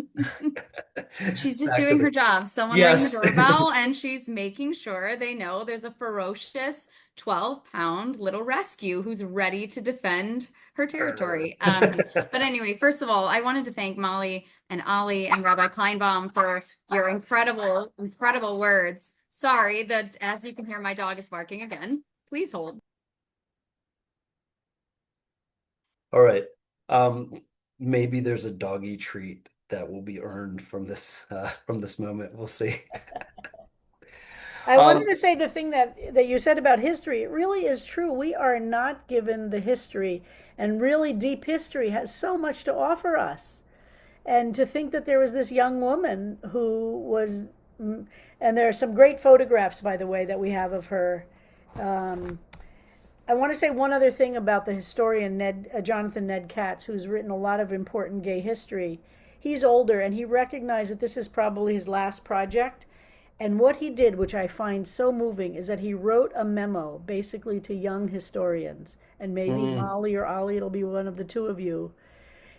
She's just Back to doing her the job. Someone rang the yes. doorbell and she's making sure they know there's a ferocious 12-pound little rescue who's ready to defend her territory. But anyway, first of all, I wanted to thank Molly and Ollie and Rabbi Kleinbaum for your incredible, incredible words. Sorry that as you can hear, my dog is barking again. Please hold. All right. Um, Maybe there's a doggy treat that will be earned from this moment. We'll see. I wanted Um, to say the thing that you said about history. It really is true. We are not given the history, and really deep history has so much to offer us. And to think that there was this young woman who was, and there are some great photographs, by the way, that we have of her. Um, I want to say one other thing about the historian Jonathan Ned Katz, who's written a lot of important gay history. He's older, and he recognized that this is probably his last project. And what he did, which I find so moving, is that he wrote a memo basically to young historians. And maybe mm, Molly or Ollie, it'll be one of the two of you.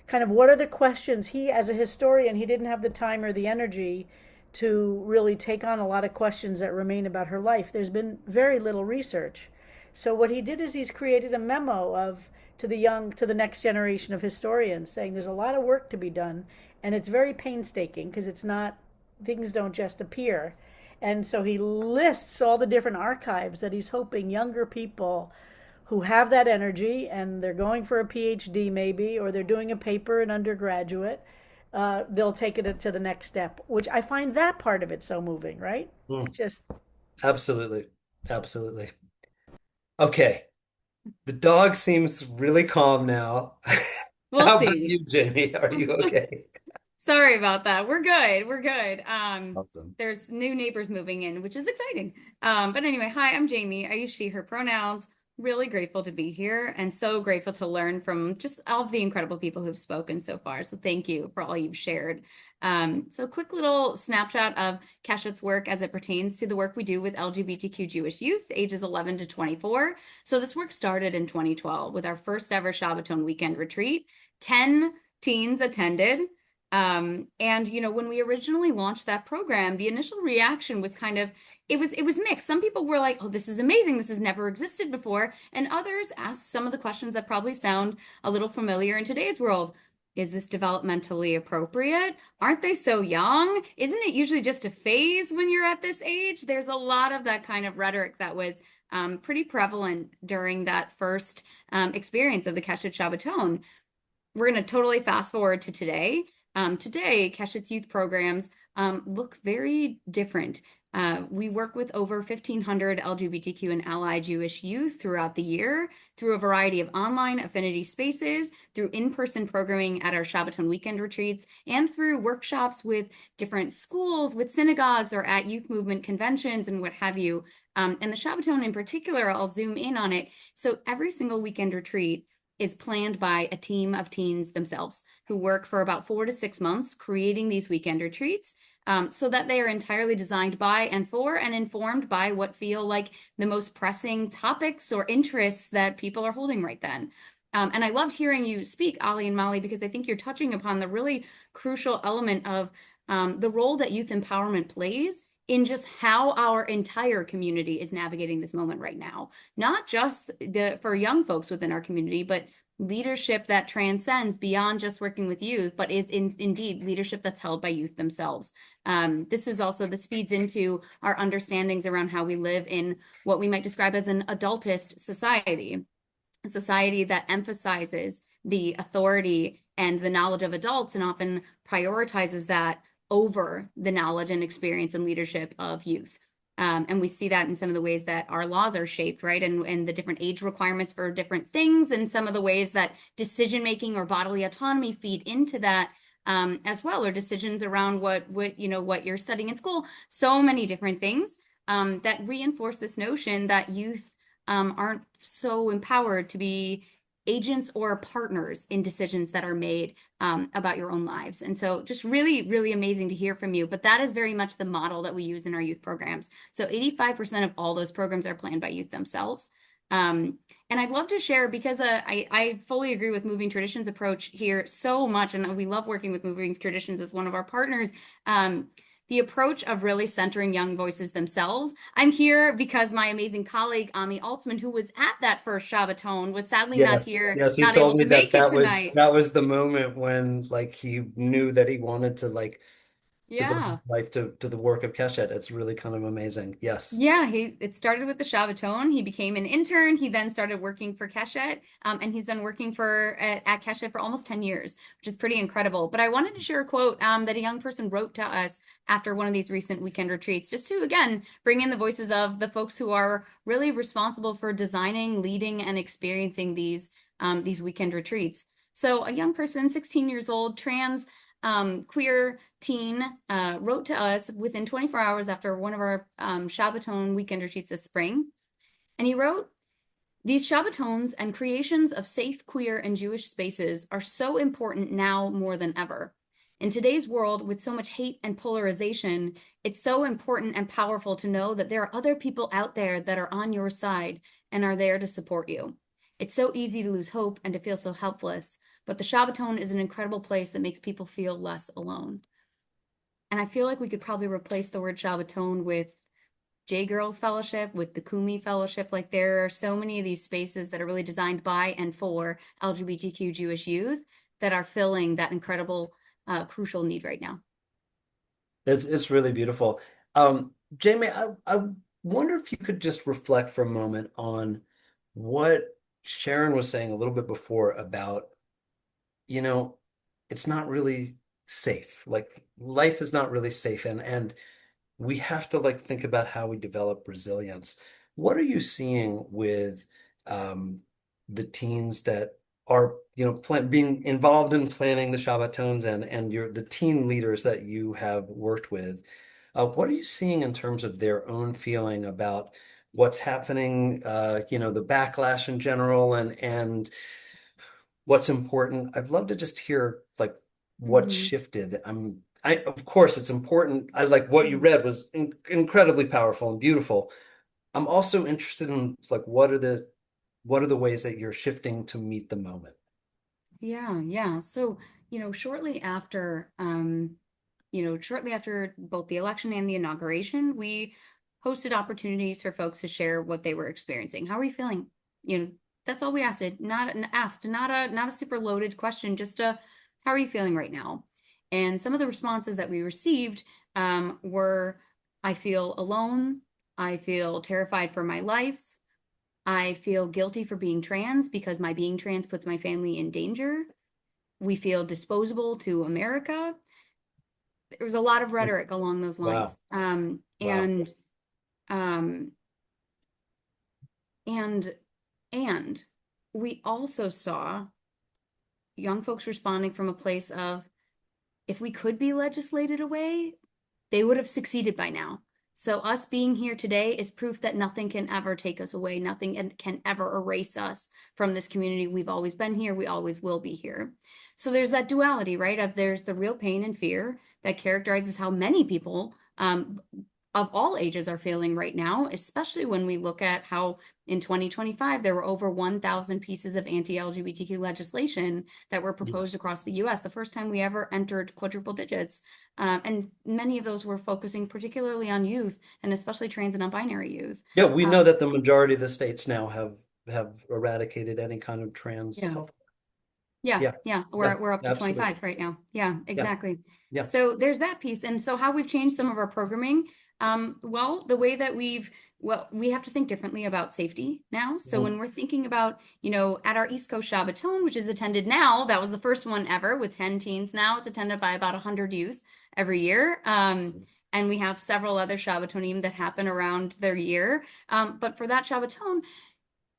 Kind of what are the questions he, as a historian, he didn't have the time or the energy to really take on a lot of questions that remain about her life. There's been very little research. So what he did is he's created a memo of to the next generation of historians saying there's a lot of work to be done, and it's very painstaking because it's not, things don't just appear. And so he lists all the different archives that he's hoping younger people who have that energy and they're going for a PhD maybe, or they're doing a paper in undergraduate, they'll take it to the next step, which I find that part of it so moving, right? mm, Just, absolutely. Absolutely. Okay. The dog seems really calm now. We'll How about see. you, Jaimie? Are you okay? Sorry about that. We're good. We're good. Awesome. There's new neighbors moving in, which is exciting. But anyway, hi, I'm Jaimie. I use she, her pronouns. Really grateful to be here and so grateful to learn from just all of the incredible people who've spoken so far. So thank you for all you've shared. So quick little snapshot of Keshet's work as it pertains to the work we do with LGBTQ Jewish youth, ages 11 to 24. So this work started in 2012 with our first ever Shabbaton weekend retreat. 10 teens attended. And when we originally launched that program, the initial reaction was kind of it was mixed. Some people were like, "Oh, this is amazing. This has never existed before." And others asked some of the questions that probably sound a little familiar in today's world. Is this developmentally appropriate? Aren't they so young? Isn't it usually just a phase when you're at this age? There's a lot of that kind of rhetoric that was pretty prevalent during that first experience of the Keshet Shabbaton. We're going to totally fast forward to today. Today, Keshet's youth programs look very different. We work with over 1,500 LGBTQ and ally Jewish youth throughout the year through a variety of online affinity spaces, through in-person programming at our Shabbaton weekend retreats, and through workshops with different schools, with synagogues, or at youth movement conventions and what have you. And the Shabbaton in particular, I'll zoom in on it. So every single weekend retreat is planned by a team of teens themselves who work for about 4 to 6 months creating these weekend retreats, so that they are entirely designed by and for and informed by what feel like the most pressing topics or interests that people are holding right then. And I loved hearing you speak, Ollie and Molly, because I think you're touching upon the really crucial element of the role that youth empowerment plays in just how our entire community is navigating this moment right now. Not just for young folks within our community, but leadership that transcends beyond just working with youth, but is indeed leadership that's held by youth themselves. This feeds into our understandings around how we live in what we might describe as an adultist society, a society that emphasizes the authority and the knowledge of adults and often prioritizes that over the knowledge and experience and leadership of youth. And we see that in some of the ways that our laws are shaped, right? And the different age requirements for different things, and some of the ways that decision making or bodily autonomy feed into that as well, or decisions around what you're studying in school. So many different things that reinforce this notion that youth aren't so empowered to be agents or partners in decisions that are made about your own lives. And so just really, really amazing to hear from you. But that is very much the model that we use in our youth programs. So 85% of all those programs are planned by youth themselves. And I'd love to share, because I fully agree with Moving Traditions approach here so much, and we love working with Moving Traditions as one of our partners. The approach of really centering young voices themselves. I'm here because my amazing colleague, Ami Altsman, who was at that first Shabbaton, was sadly not Yes, here, yes, he not able told me to make it tonight. that was the moment when like he knew that he wanted to like devoted Yeah. his life to the work of Keshet. It's really kind of amazing. Yes. Yeah, it started with the Shabbaton. He became an intern. He then started working for Keshet, and he's been working at Keshet for almost 10 years, which is pretty incredible. But I wanted to share a quote that a young person wrote to us after one of these recent weekend retreats, just to again bring in the voices of the folks who are really responsible for designing, leading, and experiencing these weekend retreats. So a young person, 16 years old, trans, queer teen, wrote to us within 24 hours after one of our Shabbaton weekend retreats this spring. And he wrote, "These Shabbatons and creations of safe, queer, and Jewish spaces are so important now more than ever. In today's world, with so much hate and polarization, it's so important and powerful to know that there are other people out there that are on your side and are there to support you. It's so easy to lose hope and to feel so helpless, but the Shabbaton is an incredible place that makes people feel less alone." And I feel like we could probably replace the word Shabbaton with jGirls Fellowship, with the Kumi Fellowship. Like there are so many of these spaces that are really designed by and for LGBTQ Jewish youth that are filling that incredible, crucial need right now. It's really beautiful. Jaimie, I wonder if you could just reflect for a moment on what Sharon was saying a little bit before about, you know, it's not really safe. Like life is not really safe, and we have to like think about how we develop resilience. What are you seeing with um, the teens that are, being involved in planning the Shabbatons and the teen leaders that you have worked with? What are you seeing in terms of their own feeling about what's happening, the backlash in general and what's important? I'd love to just hear like what Mhm. shifted. Of course it's important. I like what you read was incredibly powerful and beautiful. I'm also interested in like what are the ways that you're shifting to meet the moment? Yeah, yeah. So, shortly after both the election and the inauguration, we hosted opportunities for folks to share what they were experiencing. How are you feeling? You know, that's all we asked, not a super loaded question, just a how are you feeling right now? And some of the responses that we received were, I feel alone, I feel terrified for my life, I feel guilty for being trans because my being trans puts my family in danger. We feel disposable to America. There was a lot of rhetoric along those Wow. lines. Wow. Um, and and we also saw young folks responding from a place of, if we could be legislated away, they would have succeeded by now. So us being here today is proof that nothing can ever take us away. Nothing can ever erase us from this community. We've always been here. We always will be here. So there's that duality, right? Of there's the real pain and fear that characterizes how many people of all ages are feeling right now, especially when we look at how in 2025 there were over 1,000 pieces of anti-LGBTQ legislation that were proposed across the US, the first time we ever entered quadruple digits. And many of those were focusing particularly on youth and especially trans and non-binary youth. Yeah, we know that the majority of the states now have eradicated any kind of trans Yeah. health. Yeah, Yeah. yeah, Yeah, we're up to absolutely. 25 right now. Yeah, Yeah. exactly. Yeah. So there's that piece. And so how we've changed some of our programming, well, the way that we have to think differently about safety now. So Mhm. when we're thinking about, at our East Coast Shabbaton, which is attended now, that was the first one ever with 10 teens now. It's attended by about 100 youth every year. And we have several other Shabbatonim that happen around their year. But for that Shabbaton,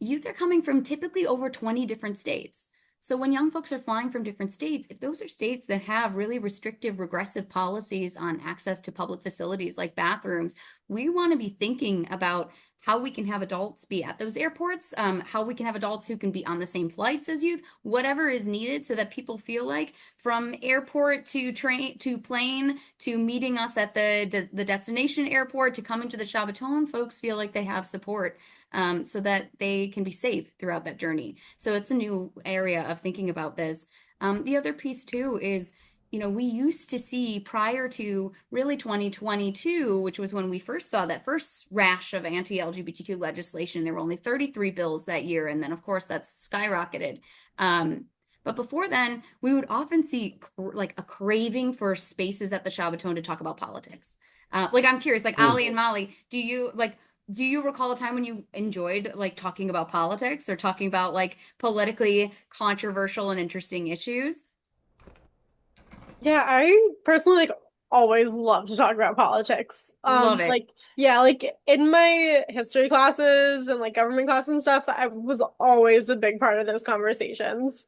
youth are coming from typically over 20 different states. So when young folks are flying from different states, if those are states that have really restrictive, regressive policies on access to public facilities like bathrooms, we want to be thinking about how we can have adults be at those airports, how we can have adults who can be on the same flights as youth, whatever is needed so that people feel like from airport to train to plane to meeting us at the destination airport to coming to the Shabbaton, folks feel like they have support, so that they can be safe throughout that journey. So it's a new area of thinking about this. The other piece too is, we used to see prior to really 2022, which was when we first saw that first rash of anti-LGBTQ legislation. There were only 33 bills that year, and then of course that's skyrocketed. But before then, we would often see like a craving for spaces at the Shabbaton to talk about politics. Like I'm curious, like Mm. Ali and Molly, do you recall a time when you enjoyed like talking about politics or talking about like politically controversial and interesting issues? Yeah, I personally like always love to talk about politics. Love it. Like yeah, like in my history classes and like government classes and stuff, I was always a big part of those conversations.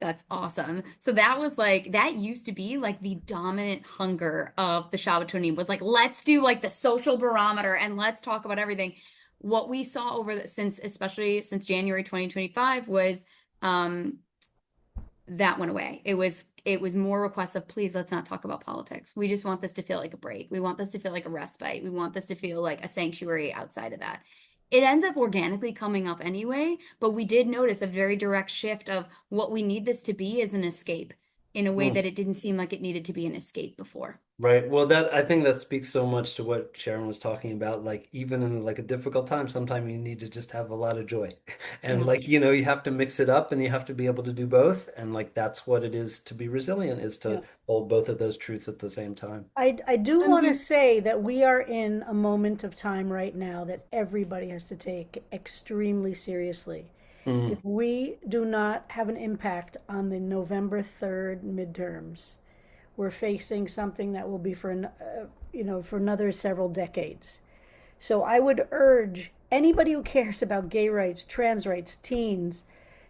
That's awesome. So that was like that used to be like the dominant hunger of the Shabbatonim was like let's do like the social barometer and let's talk about everything. What we saw over the since especially since January 2025 was um that went away. It was more requests of please let's not talk about politics. We just want this to feel like a break. We want this to feel like a respite. We want this to feel like a sanctuary outside of that. It ends up organically coming up anyway, but we did notice a very direct shift of what we need this to be as an escape in a way Mm. that it didn't seem like it needed to be an escape before. Right. Well, that I think that speaks so much to what Sharon was talking about. Like even in like a difficult time, sometimes you need to just have a lot of joy. And Yeah. like, you have to mix it up and you have to be able to do both. And like that's what it is to be resilient, is Yeah. to hold both of those truths at the same time. I do Sometimes want to you say that we are in a moment of time right now that everybody has to take extremely seriously. If Mm. we do not have an impact on the November 3rd midterms, we're facing something that will be for another several decades. So I would urge anybody who cares about gay rights, trans rights, teens,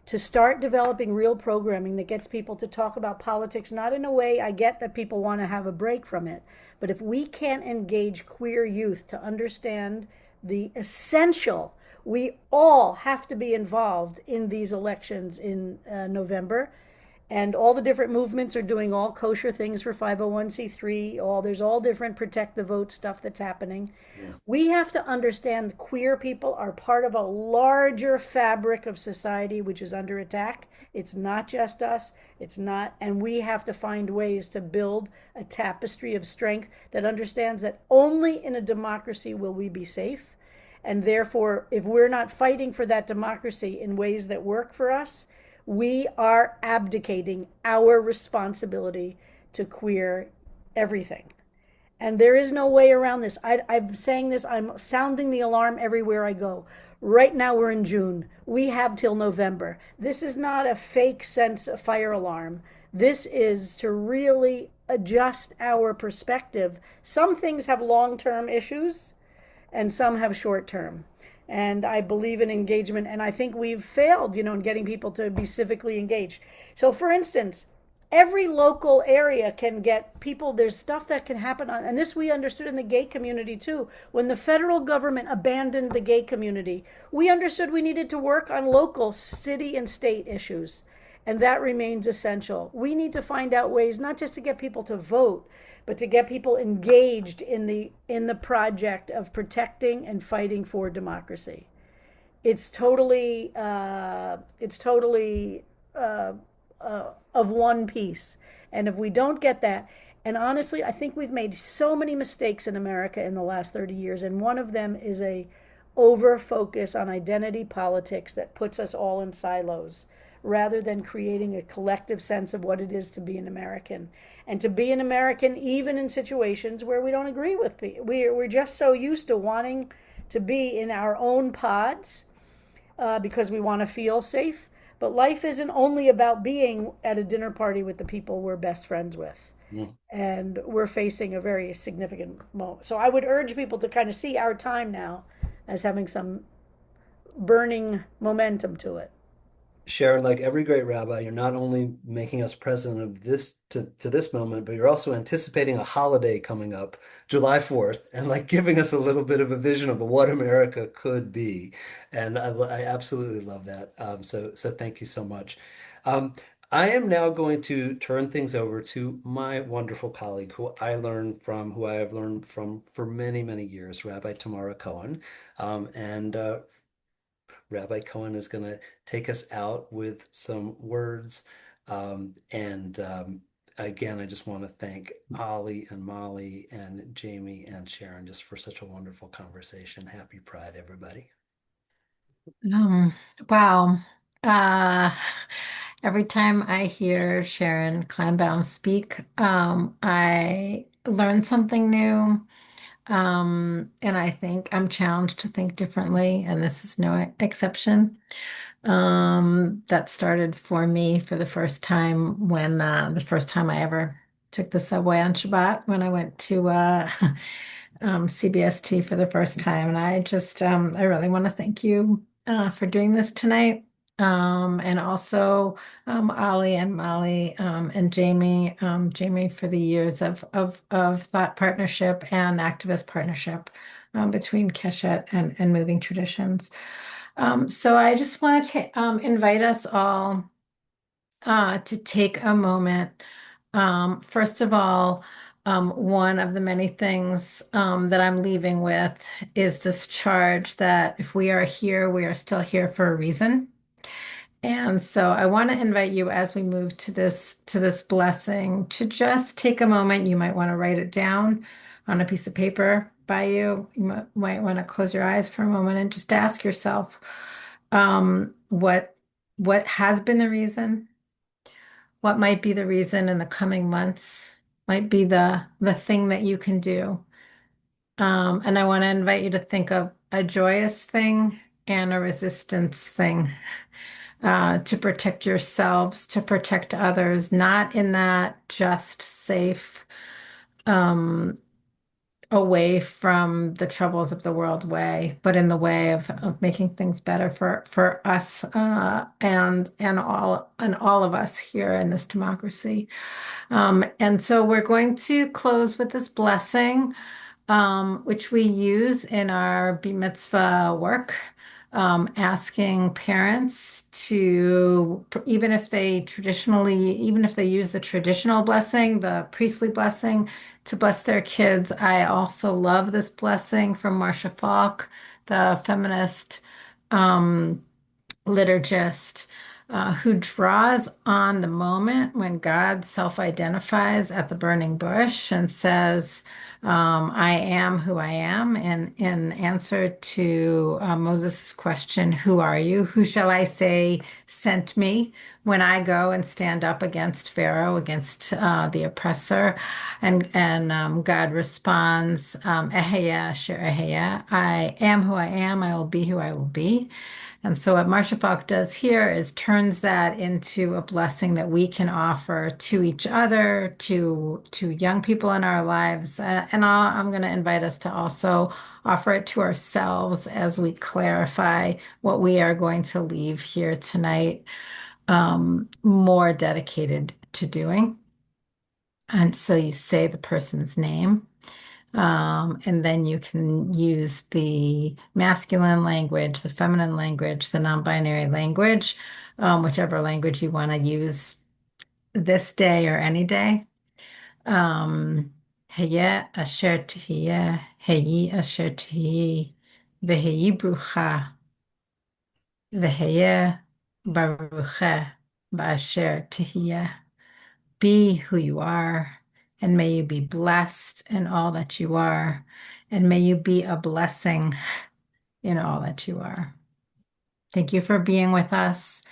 to start developing real programming that gets people to talk about politics, not in a way I get that people want to have a break from it, but if we can't engage queer youth to understand the essential, we all have to be involved in these elections in November, and all the different movements are doing all kosher things for 501c3, there's all different protect the vote stuff that's happening. Yeah. We have to understand queer people are part of a larger fabric of society which is under attack. It's not just us. It's not, and we have to find ways to build a tapestry of strength that understands that only in a democracy will we be safe. And therefore, if we're not fighting for that democracy in ways that work for us, we are abdicating our responsibility to queer everything. And there is no way around this. I'm saying this, I'm sounding the alarm everywhere I go. Right now, we're in June. We have till November. This is not a fake sense of fire alarm. This is to really adjust our perspective. Some things have long term issues, and some have short term. And I believe in engagement, and I think we've failed, in getting people to be civically engaged. So, for instance, every local area can get people, there's stuff that can happen and this we understood in the gay community too. When the federal government abandoned the gay community, we understood we needed to work on local city and state issues, and that remains essential. We need to find out ways not just to get people to vote, but to get people engaged in the project of protecting and fighting for democracy. It's totally of one piece. And if we don't get that, and honestly, I think we've made so many mistakes in America in the last 30 years, and one of them is a over focus on identity politics that puts us all in silos rather than creating a collective sense of what it is to be an American, and to be an American even in situations where we don't agree with people. We're just so used to wanting to be in our own pods because we want to feel safe. But life isn't only about being at a dinner party with the people we're best friends with. Mm. And we're facing a very significant moment. So I would urge people to kind of see our time now as having some burning momentum to it. Sharon, like every great rabbi, you're not only making us present of this to this moment, but you're also anticipating a holiday coming up, July 4th, and like giving us a little bit of a vision of what America could be. And I absolutely love that. So thank you so much. Um, I am now going to turn things over to my wonderful colleague who I have learned from for many, many years, Rabbi Tamara Cohen. And Rabbi Cohen is going to take us out with some words. And again, I just want to thank Ollie and Molly and Jaimie and Sharon just for such a wonderful conversation. Happy Pride, everybody. Um, wow. Uh, Every time I hear Sharon Kleinbaum speak, I learn something new. And I think I'm challenged to think differently, and this is no exception. That started for me for the first time when the first time I ever took the subway on Shabbat when I went to CBST for the first time. And I really want to thank you for doing this tonight. And also Ollie and Molly and Jaimie, Jaimie for the years of thought partnership and activist partnership between Keshet and Moving Traditions. So I just want to invite us all to take a moment. First of all, one of the many things that I'm leaving with is this charge that if we are here, we are still here for a reason. And so I want to invite you as we move to this blessing to just take a moment. You might want to write it down on a piece of paper by you. Might want to close your eyes for a moment and just ask yourself, what has been the reason? What might be the reason in the coming months? Might be the thing that you can do. And I want to invite you to think of a joyous thing and a resistance thing to protect yourselves, to protect others, not in that just safe, um, away from the troubles of the world way, but in the way of making things better for us and all of us here in this democracy. And so we're going to close with this blessing, which we use in our Bar Mitzvah work, asking parents to, even if they use the traditional blessing, the priestly blessing, to bless their kids. I also love this blessing from Marcia Falk, the feminist liturgist, who draws on the moment when God self-identifies at the burning bush and says, I am who I am, in answer to Moses' question, who are you? Who shall I say sent me when I go and stand up against Pharaoh, against the oppressor? And God responds, Ehyeh asher ehyeh. I am who I am. I will be who I will be. And so what Marcia Falk does here is turns that into a blessing that we can offer to each other, to young people in our lives. And I'm going to invite us to also offer it to ourselves as we clarify what we are going to leave here tonight, more dedicated to doing. And so you say the person's name. And then you can use the masculine language, the feminine language, the non-binary language, whichever language you want to use this day or any day. Heye asher tehiyeh, heyi asher tehi, veheyi brucha, veheye barucheh, ba'asher tehiyeh. Be who you are, and may you be blessed in all that you are, and may you be a blessing in all that you are. Thank you for being with us.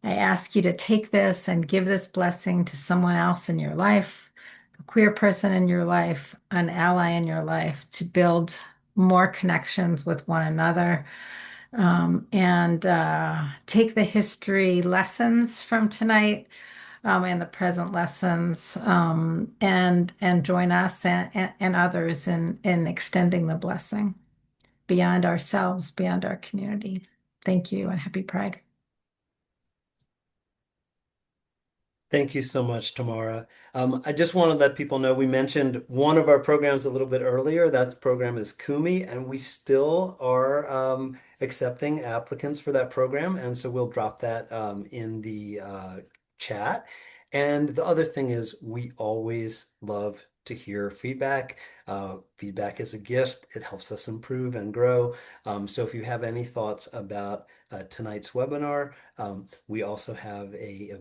I ask you to take this and give this blessing to someone else in your life, a queer person in your life, an ally in your life, to build more connections with one another. And take the history lessons from tonight, and the present lessons, and join us and others in extending the blessing beyond ourselves, beyond our community. Thank you and happy Pride. Thank you so much, Tamara. I just want to let people know we mentioned one of our programs a little bit earlier. That program is Kumi, and we still are accepting applicants for that program. And so we'll drop that in the chat. And the other thing is we always love to hear feedback. Feedback is a gift. It helps us improve and grow. So if you have any thoughts about tonight's webinar, we also have a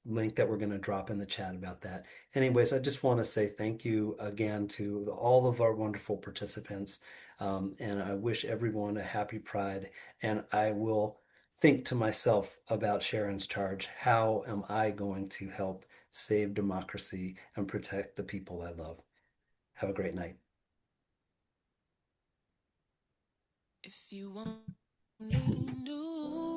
link that we're going to drop in the chat about that. Anyways, I just want to say thank you again to all of our wonderful participants. And I wish everyone a happy Pride. And I will think to myself about Sharon's charge. How am I going to help save democracy and protect the people I love? Have a great night. If you only knew